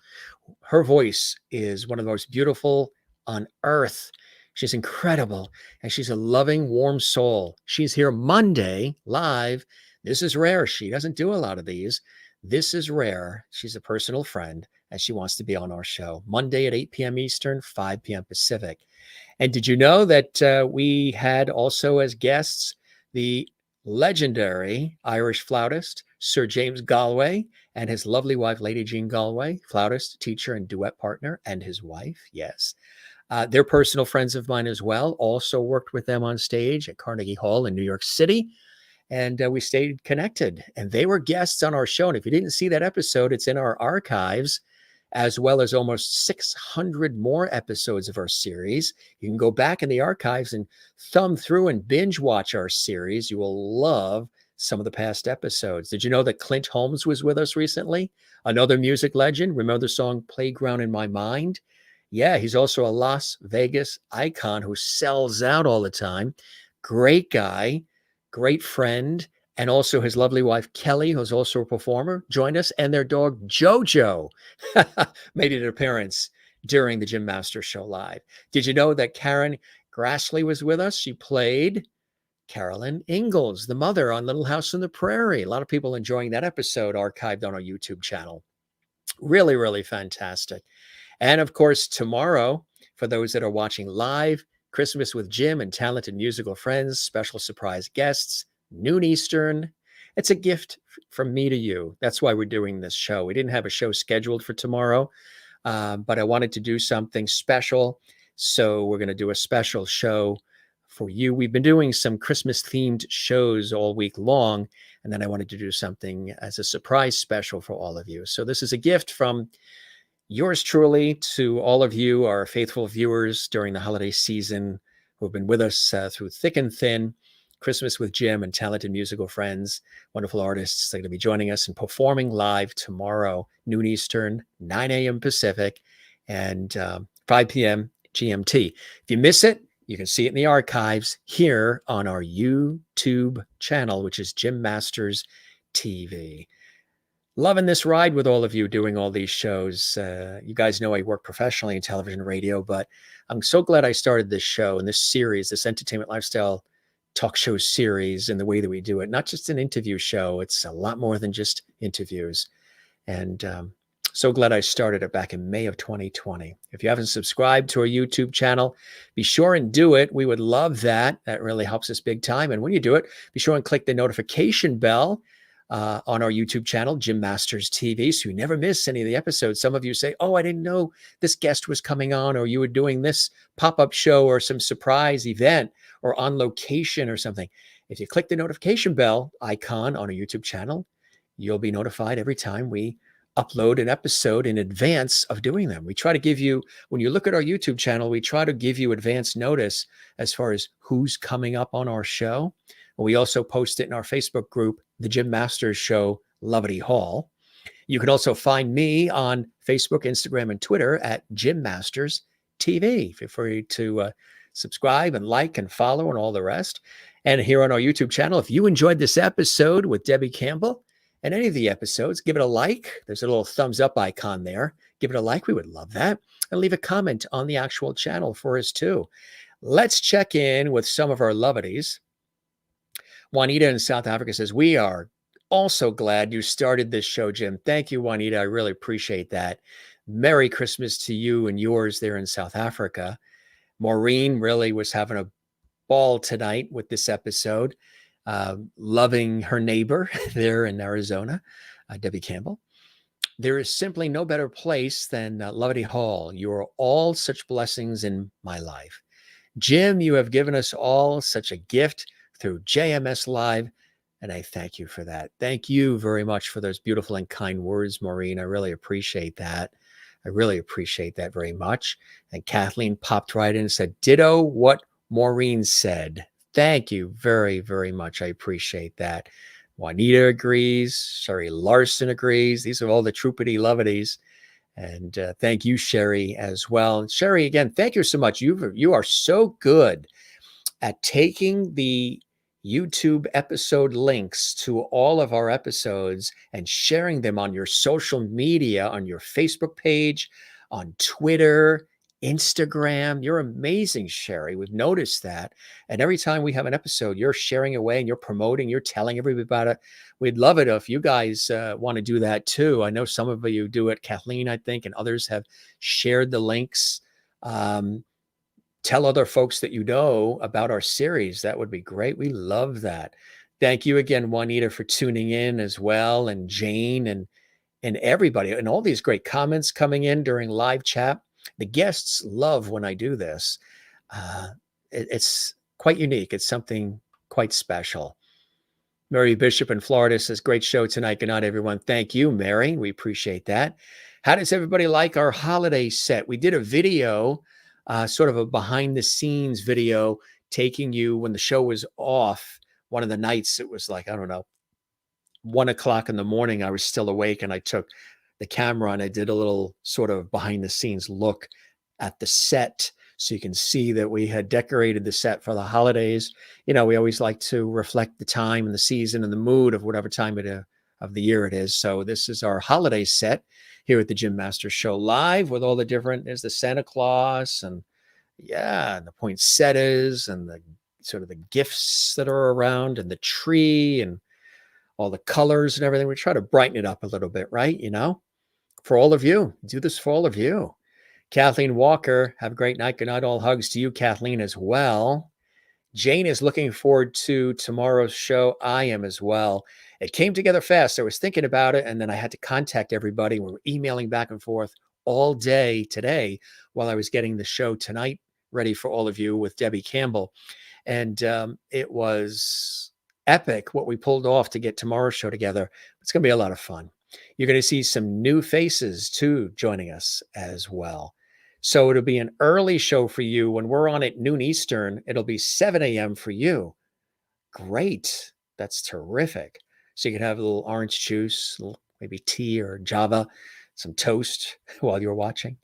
Her voice is one of the most beautiful on earth. She's incredible, and she's a loving, warm soul. She's here Monday live. This is rare. She doesn't do a lot of these. This is rare. She's a personal friend, and she wants to be on our show Monday at 8 p.m. Eastern, 5 p.m. Pacific. And did you know that we had also as guests the legendary Irish flautist, Sir James Galway, and his lovely wife, Lady Jean Galway, flautist, teacher, and duet partner, and his wife, yes. They're personal friends of mine as well. Also worked with them on stage at Carnegie Hall in New York City. And we stayed connected. And they were guests on our show. And if you didn't see that episode, it's in our archives, as well as almost 600 more episodes of our series. You can go back in the archives and thumb through and binge watch our series. You will love some of the past episodes. Did you know that Clint Holmes was with us recently? Another music legend. Remember the song Playground in My Mind? Yeah, he's also a Las Vegas icon who sells out all the time. Great guy, great friend, and also his lovely wife, Kelly, who's also a performer, joined us, and their dog, Jojo, made an appearance during the Jim Master Show Live. Did you know that Karen Grassley was with us? She played Carolyn Ingalls, the mother on Little House on the Prairie. A lot of people enjoying that episode archived on our YouTube channel. Really, really fantastic. And of course, tomorrow, for those that are watching live, Christmas with Jim and talented musical friends, special surprise guests, noon Eastern. It's a gift from me to you. That's why we're doing this show. We didn't have a show scheduled for tomorrow, but I wanted to do something special. So we're going to do a special show for you. We've been doing some Christmas-themed shows all week long, and then I wanted to do something as a surprise special for all of you. So this is a gift from yours truly to all of you, our faithful viewers during the holiday season who have been with us through thick and thin. Christmas with Jim and talented musical friends, wonderful artists. They're going to be joining us and performing live tomorrow, noon Eastern, 9 a.m. Pacific, and 5 p.m. GMT. If you miss it, you can see it in the archives here on our YouTube channel, which is Jim Masters TV. Loving this ride with all of you doing all these shows. You guys know I work professionally in television and radio, but I'm so glad I started this show and this series, this entertainment lifestyle talk show series, and the way that we do it. Not just an interview show. It's a lot more than just interviews. And so glad I started it back in May of 2020. If you haven't subscribed to our YouTube channel, be sure and do it. We would love that. That really helps us big time. And when you do it, be sure and click the notification bell. on our YouTube channel, Jim Masters TV, so you never miss any of the episodes. Some of you say, oh, I didn't know this guest was coming on, or you were doing this pop-up show or some surprise event or on location or something. If you click the notification bell icon on a YouTube channel, you'll be notified every time we upload an episode in advance of doing them. We try to give you, when you look at our YouTube channel, we try to give you advance notice as far as who's coming up on our show. We also post it in our Facebook group, The Jim Masters Show, Lovity Hall. You can also find me on Facebook, Instagram, and Twitter at Jim Masters TV. Feel free to subscribe and like and follow and all the rest. And here on our YouTube channel, if you enjoyed this episode with Debby Campbell and any of the episodes, give it a like. There's a little thumbs up icon there. Give it a like. We would love that. And leave a comment on the actual channel for us too. Let's check in with some of our lovities. Juanita in South Africa says, we are also glad you started this show, Jim. Thank you, Juanita. I really appreciate that. Merry Christmas to you and yours there in South Africa. Maureen really was having a ball tonight with this episode, loving her neighbor there in Arizona, Debby Campbell. There is simply no better place than Lovity Hall. You are all such blessings in my life. Jim, you have given us all such a gift through JMS Live, and I thank you for that. Thank you very much for those beautiful and kind words, Maureen. I really appreciate that. I really appreciate that very much. And Kathleen popped right in and said, ditto what Maureen said. Thank you very, very much. I appreciate that. Juanita agrees. Sherry Larson agrees. These are all the troopity lovities. And thank you, Sherry, as well. And Sherry, again, thank you so much. You are so good at taking the YouTube episode links to all of our episodes and sharing them on your social media, on your Facebook page, on Twitter, Instagram. You're amazing, Sherry. We've noticed that. And every time we have an episode, you're sharing away and you're promoting, you're telling everybody about it. We'd love it if you guys want to do that too. I know some of you do it. Kathleen, I think, and others have shared the links. Tell other folks that you know about our series. That would be great. We love that. Thank you again, Juanita, for tuning in as well, and Jane and everybody, and all these great comments coming in during live chat. The guests love when I do this. It's quite unique. It's something quite special. Mary Bishop in Florida says, great show tonight. Good night, everyone. Thank you, Mary. We appreciate that. How does everybody like our holiday set? We did a video, sort of a behind the scenes video, taking you when the show was off. One of the nights, it was like, I don't know, 1 o'clock in the morning. I was still awake and I took the camera and I did a little sort of behind the scenes look at the set. So you can see that we had decorated the set for the holidays. You know, we always like to reflect the time and the season and the mood of whatever time of the year it is. So this is our holiday set here at the Jim Masters Show Live with all the different, there's the Santa Claus and and the poinsettias and the sort of the gifts that are around and the tree and all the colors and everything. We try to brighten it up a little bit, right? You know, for all of you, do this for all of you. Kathleen Walker, have a great night. Good night. All hugs to you, Kathleen, as well. Jane is looking forward to tomorrow's show. I am as well. It came together fast. I was thinking about it, and then I had to contact everybody. We were emailing back and forth all day today while I was getting the show tonight ready for all of you with Debby Campbell. And it was epic what we pulled off to get tomorrow's show together. It's going to be a lot of fun. You're going to see some new faces too joining us as well. So it'll be an early show for you. When we're on at noon Eastern, it'll be 7 a.m. for you. Great. That's terrific. So you can have a little orange juice, maybe tea or Java, some toast while you're watching.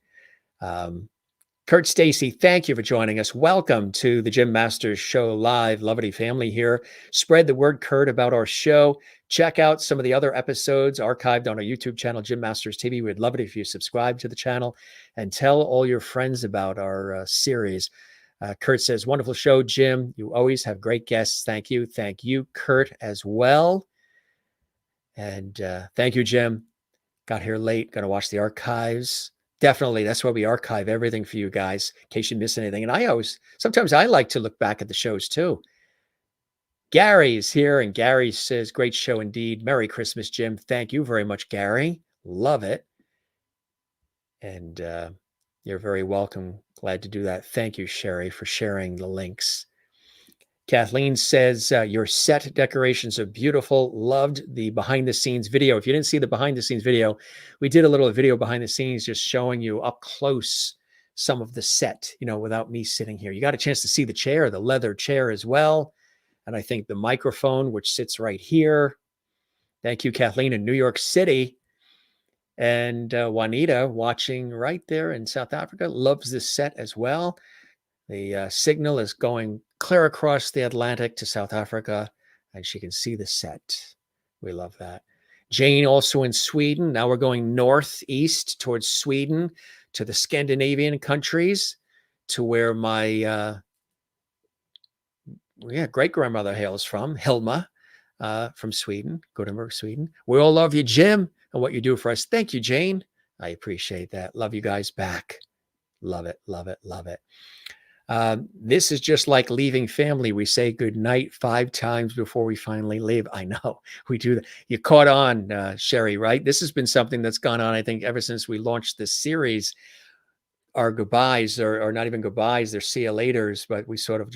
Kurt Stacy, thank you for joining us. Welcome to the Jim Masters Show Live. Lovity family here. Spread the word, Kurt, about our show. Check out some of the other episodes archived on our YouTube channel, Jim Masters TV. We'd love it if you subscribe to the channel and tell all your friends about our series. Kurt says, wonderful show, Jim. You always have great guests. Thank you. Thank you, Kurt, as well. And thank you, Jim. Got here late. Going to watch the archives. Definitely. That's why we archive everything for you guys in case you miss anything. And sometimes I like to look back at the shows too. Gary's here, and Gary says, great show indeed. Merry Christmas, Jim. Thank you very much, Gary. Love it. And you're very welcome. Glad to do that. Thank you, Sherry, for sharing the links. Kathleen says, your set decorations are beautiful. Loved the behind the scenes video. If you didn't see the behind the scenes video, we did a little video behind the scenes just showing you up close some of the set, without me sitting here. You got a chance to see the chair, the leather chair as well. And I think the microphone, which sits right here. Thank you, Kathleen, in New York City. And Juanita, watching right there in South Africa, loves this set as well. The signal is going clear across the Atlantic to South Africa, and she can see the set. We love that. Jane, also in Sweden. Now we're going northeast towards Sweden, to the Scandinavian countries, to where my great-grandmother hails from, Hilma, from Sweden, Gothenburg, Sweden. We all love you, Jim, and what you do for us. Thank you, Jane. I appreciate that. Love you guys back. Love it, love it, love it. This is just like leaving family. We say good night 5 times before we finally leave. I know we do that. You caught on, Sherry, right? This has been something that's gone on, I think, ever since we launched this series. Our goodbyes are not even goodbyes. They're see you laters, but we sort of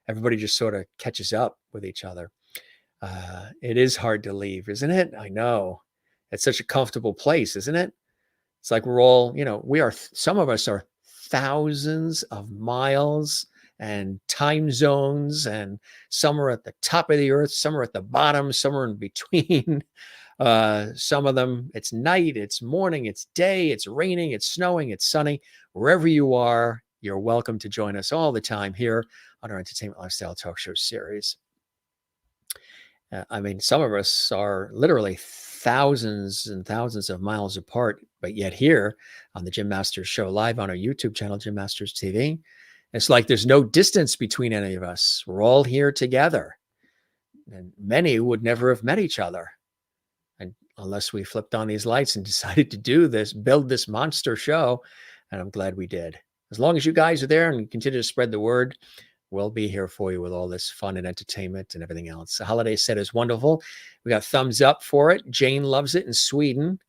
everybody just sort of catches up with each other. It is hard to leave, isn't it? I know. It's such a comfortable place, isn't it? It's like we're all, some of us are thousands of miles and time zones, and some are at the top of the earth, some are at the bottom, some are in between. Some of them, it's night, it's morning, it's day, it's raining, it's snowing, it's sunny. Wherever you are, you're welcome to join us all the time here on our Entertainment Lifestyle Talk Show series. Some of us are literally thousands and thousands of miles apart, but yet here on the Jim Masters Show live on our YouTube channel, Jim Masters TV, it's like there's no distance between any of us. We're all here together. And many would never have met each other unless we flipped on these lights and decided to build this monster show. And I'm glad we did. As long as you guys are there and continue to spread the word, we'll be here for you with all this fun and entertainment and everything else. The holiday set is wonderful. We got thumbs up for it. Jane loves it in Sweden.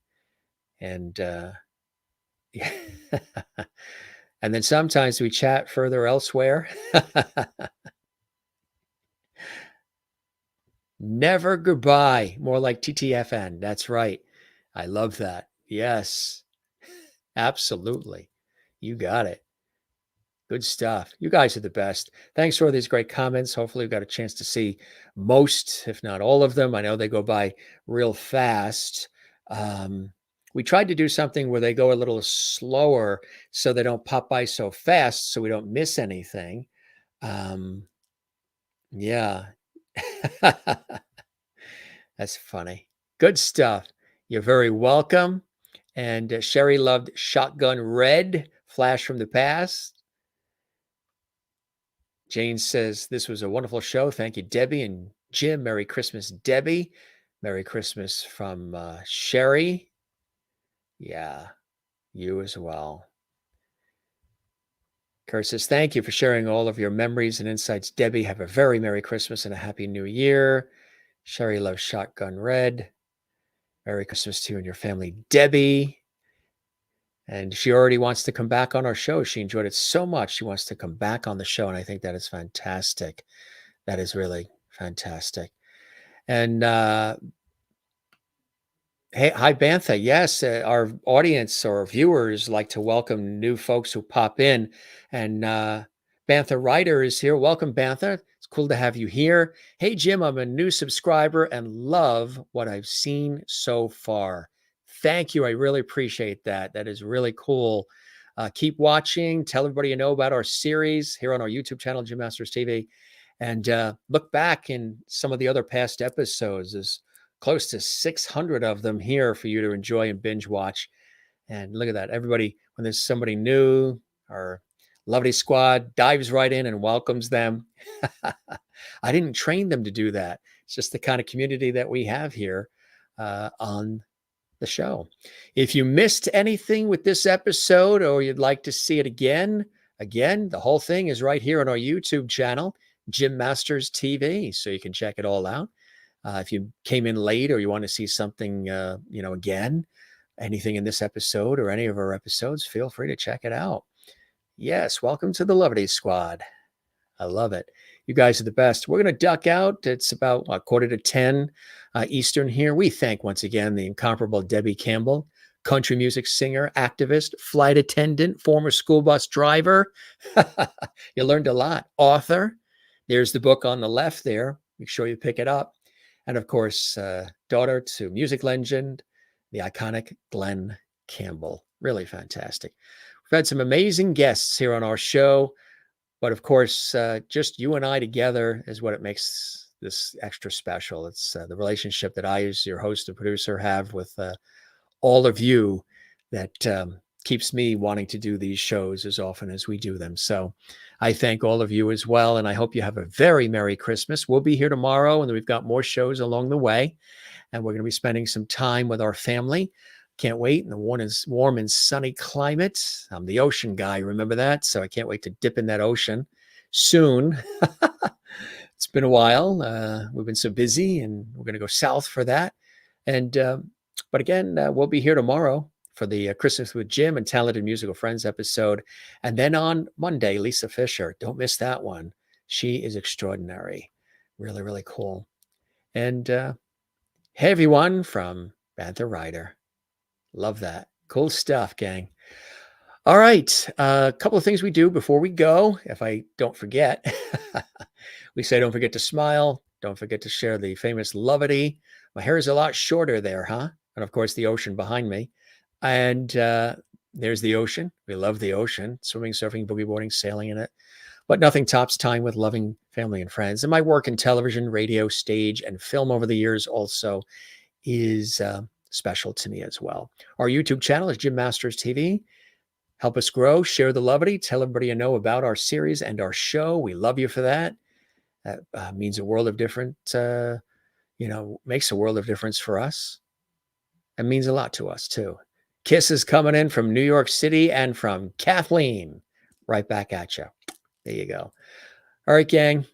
And and then sometimes we chat further elsewhere. Never goodbye. More like TTFN. That's right. I love that. Yes, absolutely. You got it. Good stuff. You guys are the best. Thanks for all these great comments. Hopefully, we've got a chance to see most, if not all of them. I know they go by real fast. We tried to do something where they go a little slower so they don't pop by so fast so we don't miss anything. Yeah. That's funny. Good stuff. You're very welcome. And Sherry loved Shotgun Red, Flash from the Past. Jane says, this was a wonderful show. Thank you, Debbie and Jim. Merry Christmas, Debbie. Merry Christmas from Sherry. Yeah, you as well. Kurt says, thank you for sharing all of your memories and insights. Debbie, have a very Merry Christmas and a Happy New Year. Sherry loves Shotgun Red. Merry Christmas to you and your family, Debbie. And she already wants to come back on our show. She enjoyed it so much. She wants to come back on the show. And I think that is fantastic. That is really fantastic. And hey, hi, Bantha. Yes, our audience or viewers like to welcome new folks who pop in. And Bantha Ryder is here. Welcome, Bantha. It's cool to have you here. Hey, Jim, I'm a new subscriber and love what I've seen so far. Thank you. I really appreciate that. That is really cool. Keep watching. Tell everybody you know about our series here on our YouTube channel, Jim Masters TV. And look back in some of the other past episodes. There's close to 600 of them here for you to enjoy and binge watch. And look at that. Everybody, when there's somebody new, our lovely squad dives right in and welcomes them. I didn't train them to do that. It's just the kind of community that we have here on the show. If you missed anything with this episode or you'd like to see it again, the whole thing is right here on our YouTube channel, Jim Masters TV, so you can check it all out. If you came in late or you want to see something, again, anything in this episode or any of our episodes, feel free to check it out. Yes, welcome to the Levity Squad. I love it. You guys are the best. We're going to duck out. It's about 9:45 Eastern here. We thank once again the incomparable Debby Campbell, country music singer, activist, flight attendant, former school bus driver. You learned a lot. Author. There's the book on the left there. Make sure you pick it up. And of course, daughter to music legend, the iconic Glen Campbell. Really fantastic. We've had some amazing guests here on our show. But of course, just you and I together is what it makes this extra special. It's the relationship that I, as your host and producer, have with all of you that keeps me wanting to do these shows as often as we do them. So I thank all of you as well. And I hope you have a very Merry Christmas. We'll be here tomorrow, and we've got more shows along the way. And we're going to be spending some time with our family. Can't wait in the warm and sunny climate. I'm the ocean guy, remember that? So I can't wait to dip in that ocean soon. It's been a while. We've been so busy, and we're going to go south for that. And but again, we'll be here tomorrow for the Christmas with Jim and Talented Musical Friends episode. And then on Monday, Lisa Fisher. Don't miss that one. She is extraordinary. Really, really cool. And hey, everyone from Banther Rider. Love that. Cool stuff, gang. All right. A couple of things we do before we go, if I don't forget. We say don't forget to smile. Don't forget to share the famous Lovity. My hair is a lot shorter there, huh? And of course, the ocean behind me. And there's the ocean. We love the ocean. Swimming, surfing, boogie boarding, sailing in it. But nothing tops time with loving family and friends. And my work in television, radio, stage, and film over the years also is special to me as well. Our YouTube channel is Jim Masters TV. Help us grow, share the Lovity, tell everybody you know about our series and our show. We love you for that. That means a world of different, makes a world of difference for us. It means a lot to us too. Kisses coming in from New York City and from Kathleen. Right back at you. There you go. All right, gang.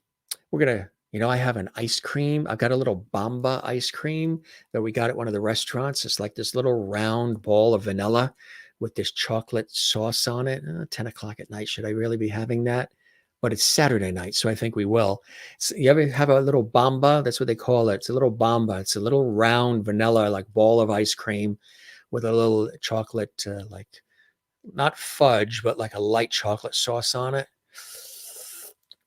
We're going to I have an ice cream. I've got a little Bamba ice cream that we got at one of the restaurants. It's like this little round ball of vanilla with this chocolate sauce on it. 10 o'clock at night. Should I really be having that? But it's Saturday night, so I think we will. So you ever have a little Bamba? That's what they call it. It's a little Bamba. It's a little round vanilla, like ball of ice cream with a little chocolate, like not fudge, but like a light chocolate sauce on it.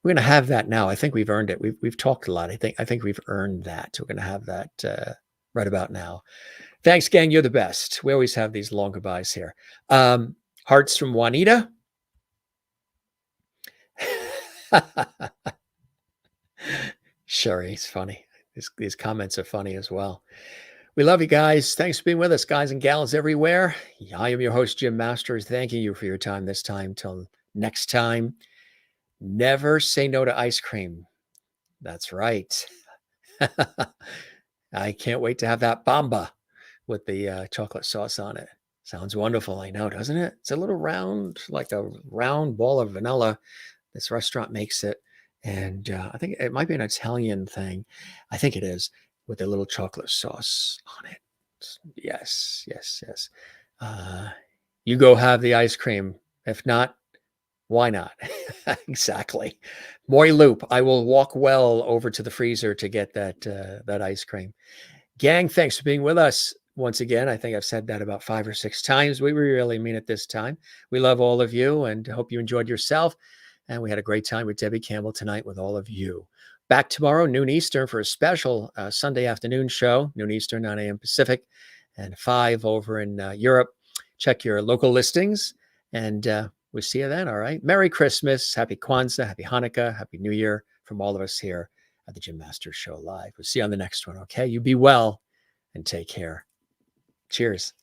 We're going to have that now. I think we've earned it. We've talked a lot. I think we've earned that. We're going to have that right about now. Thanks, gang. You're the best. We always have these long goodbyes here. Hearts from Juanita. Sure, he's funny. These comments are funny as well. We love you guys. Thanks for being with us, guys and gals everywhere. I am your host, Jim Masters. Thanking you for your time this time. Till next time. Never say no to ice cream. That's right. I can't wait to have that Bamba with the chocolate sauce on it. Sounds wonderful, I know, doesn't it? It's a little round, like a round ball of vanilla. This restaurant makes it. And I think it might be an Italian thing. I think it is, with a little chocolate sauce on it. Yes, yes, yes. You go have the ice cream. If not, why not? Exactly. Moi loop. I will walk well over to the freezer to get that ice cream. Gang, thanks for being with us once again. I think I've said that about 5 or 6 times. We really mean it this time. We love all of you and hope you enjoyed yourself. And we had a great time with Debby Campbell tonight with all of you. Back tomorrow, noon Eastern, for a special Sunday afternoon show, noon Eastern, 9 a.m. Pacific, and 5 over in Europe. Check your local listings, and we'll see you then, all right? Merry Christmas, Happy Kwanzaa, Happy Hanukkah, Happy New Year from all of us here at the Jim Masters Show Live. We'll see you on the next one, okay? You be well and take care. Cheers.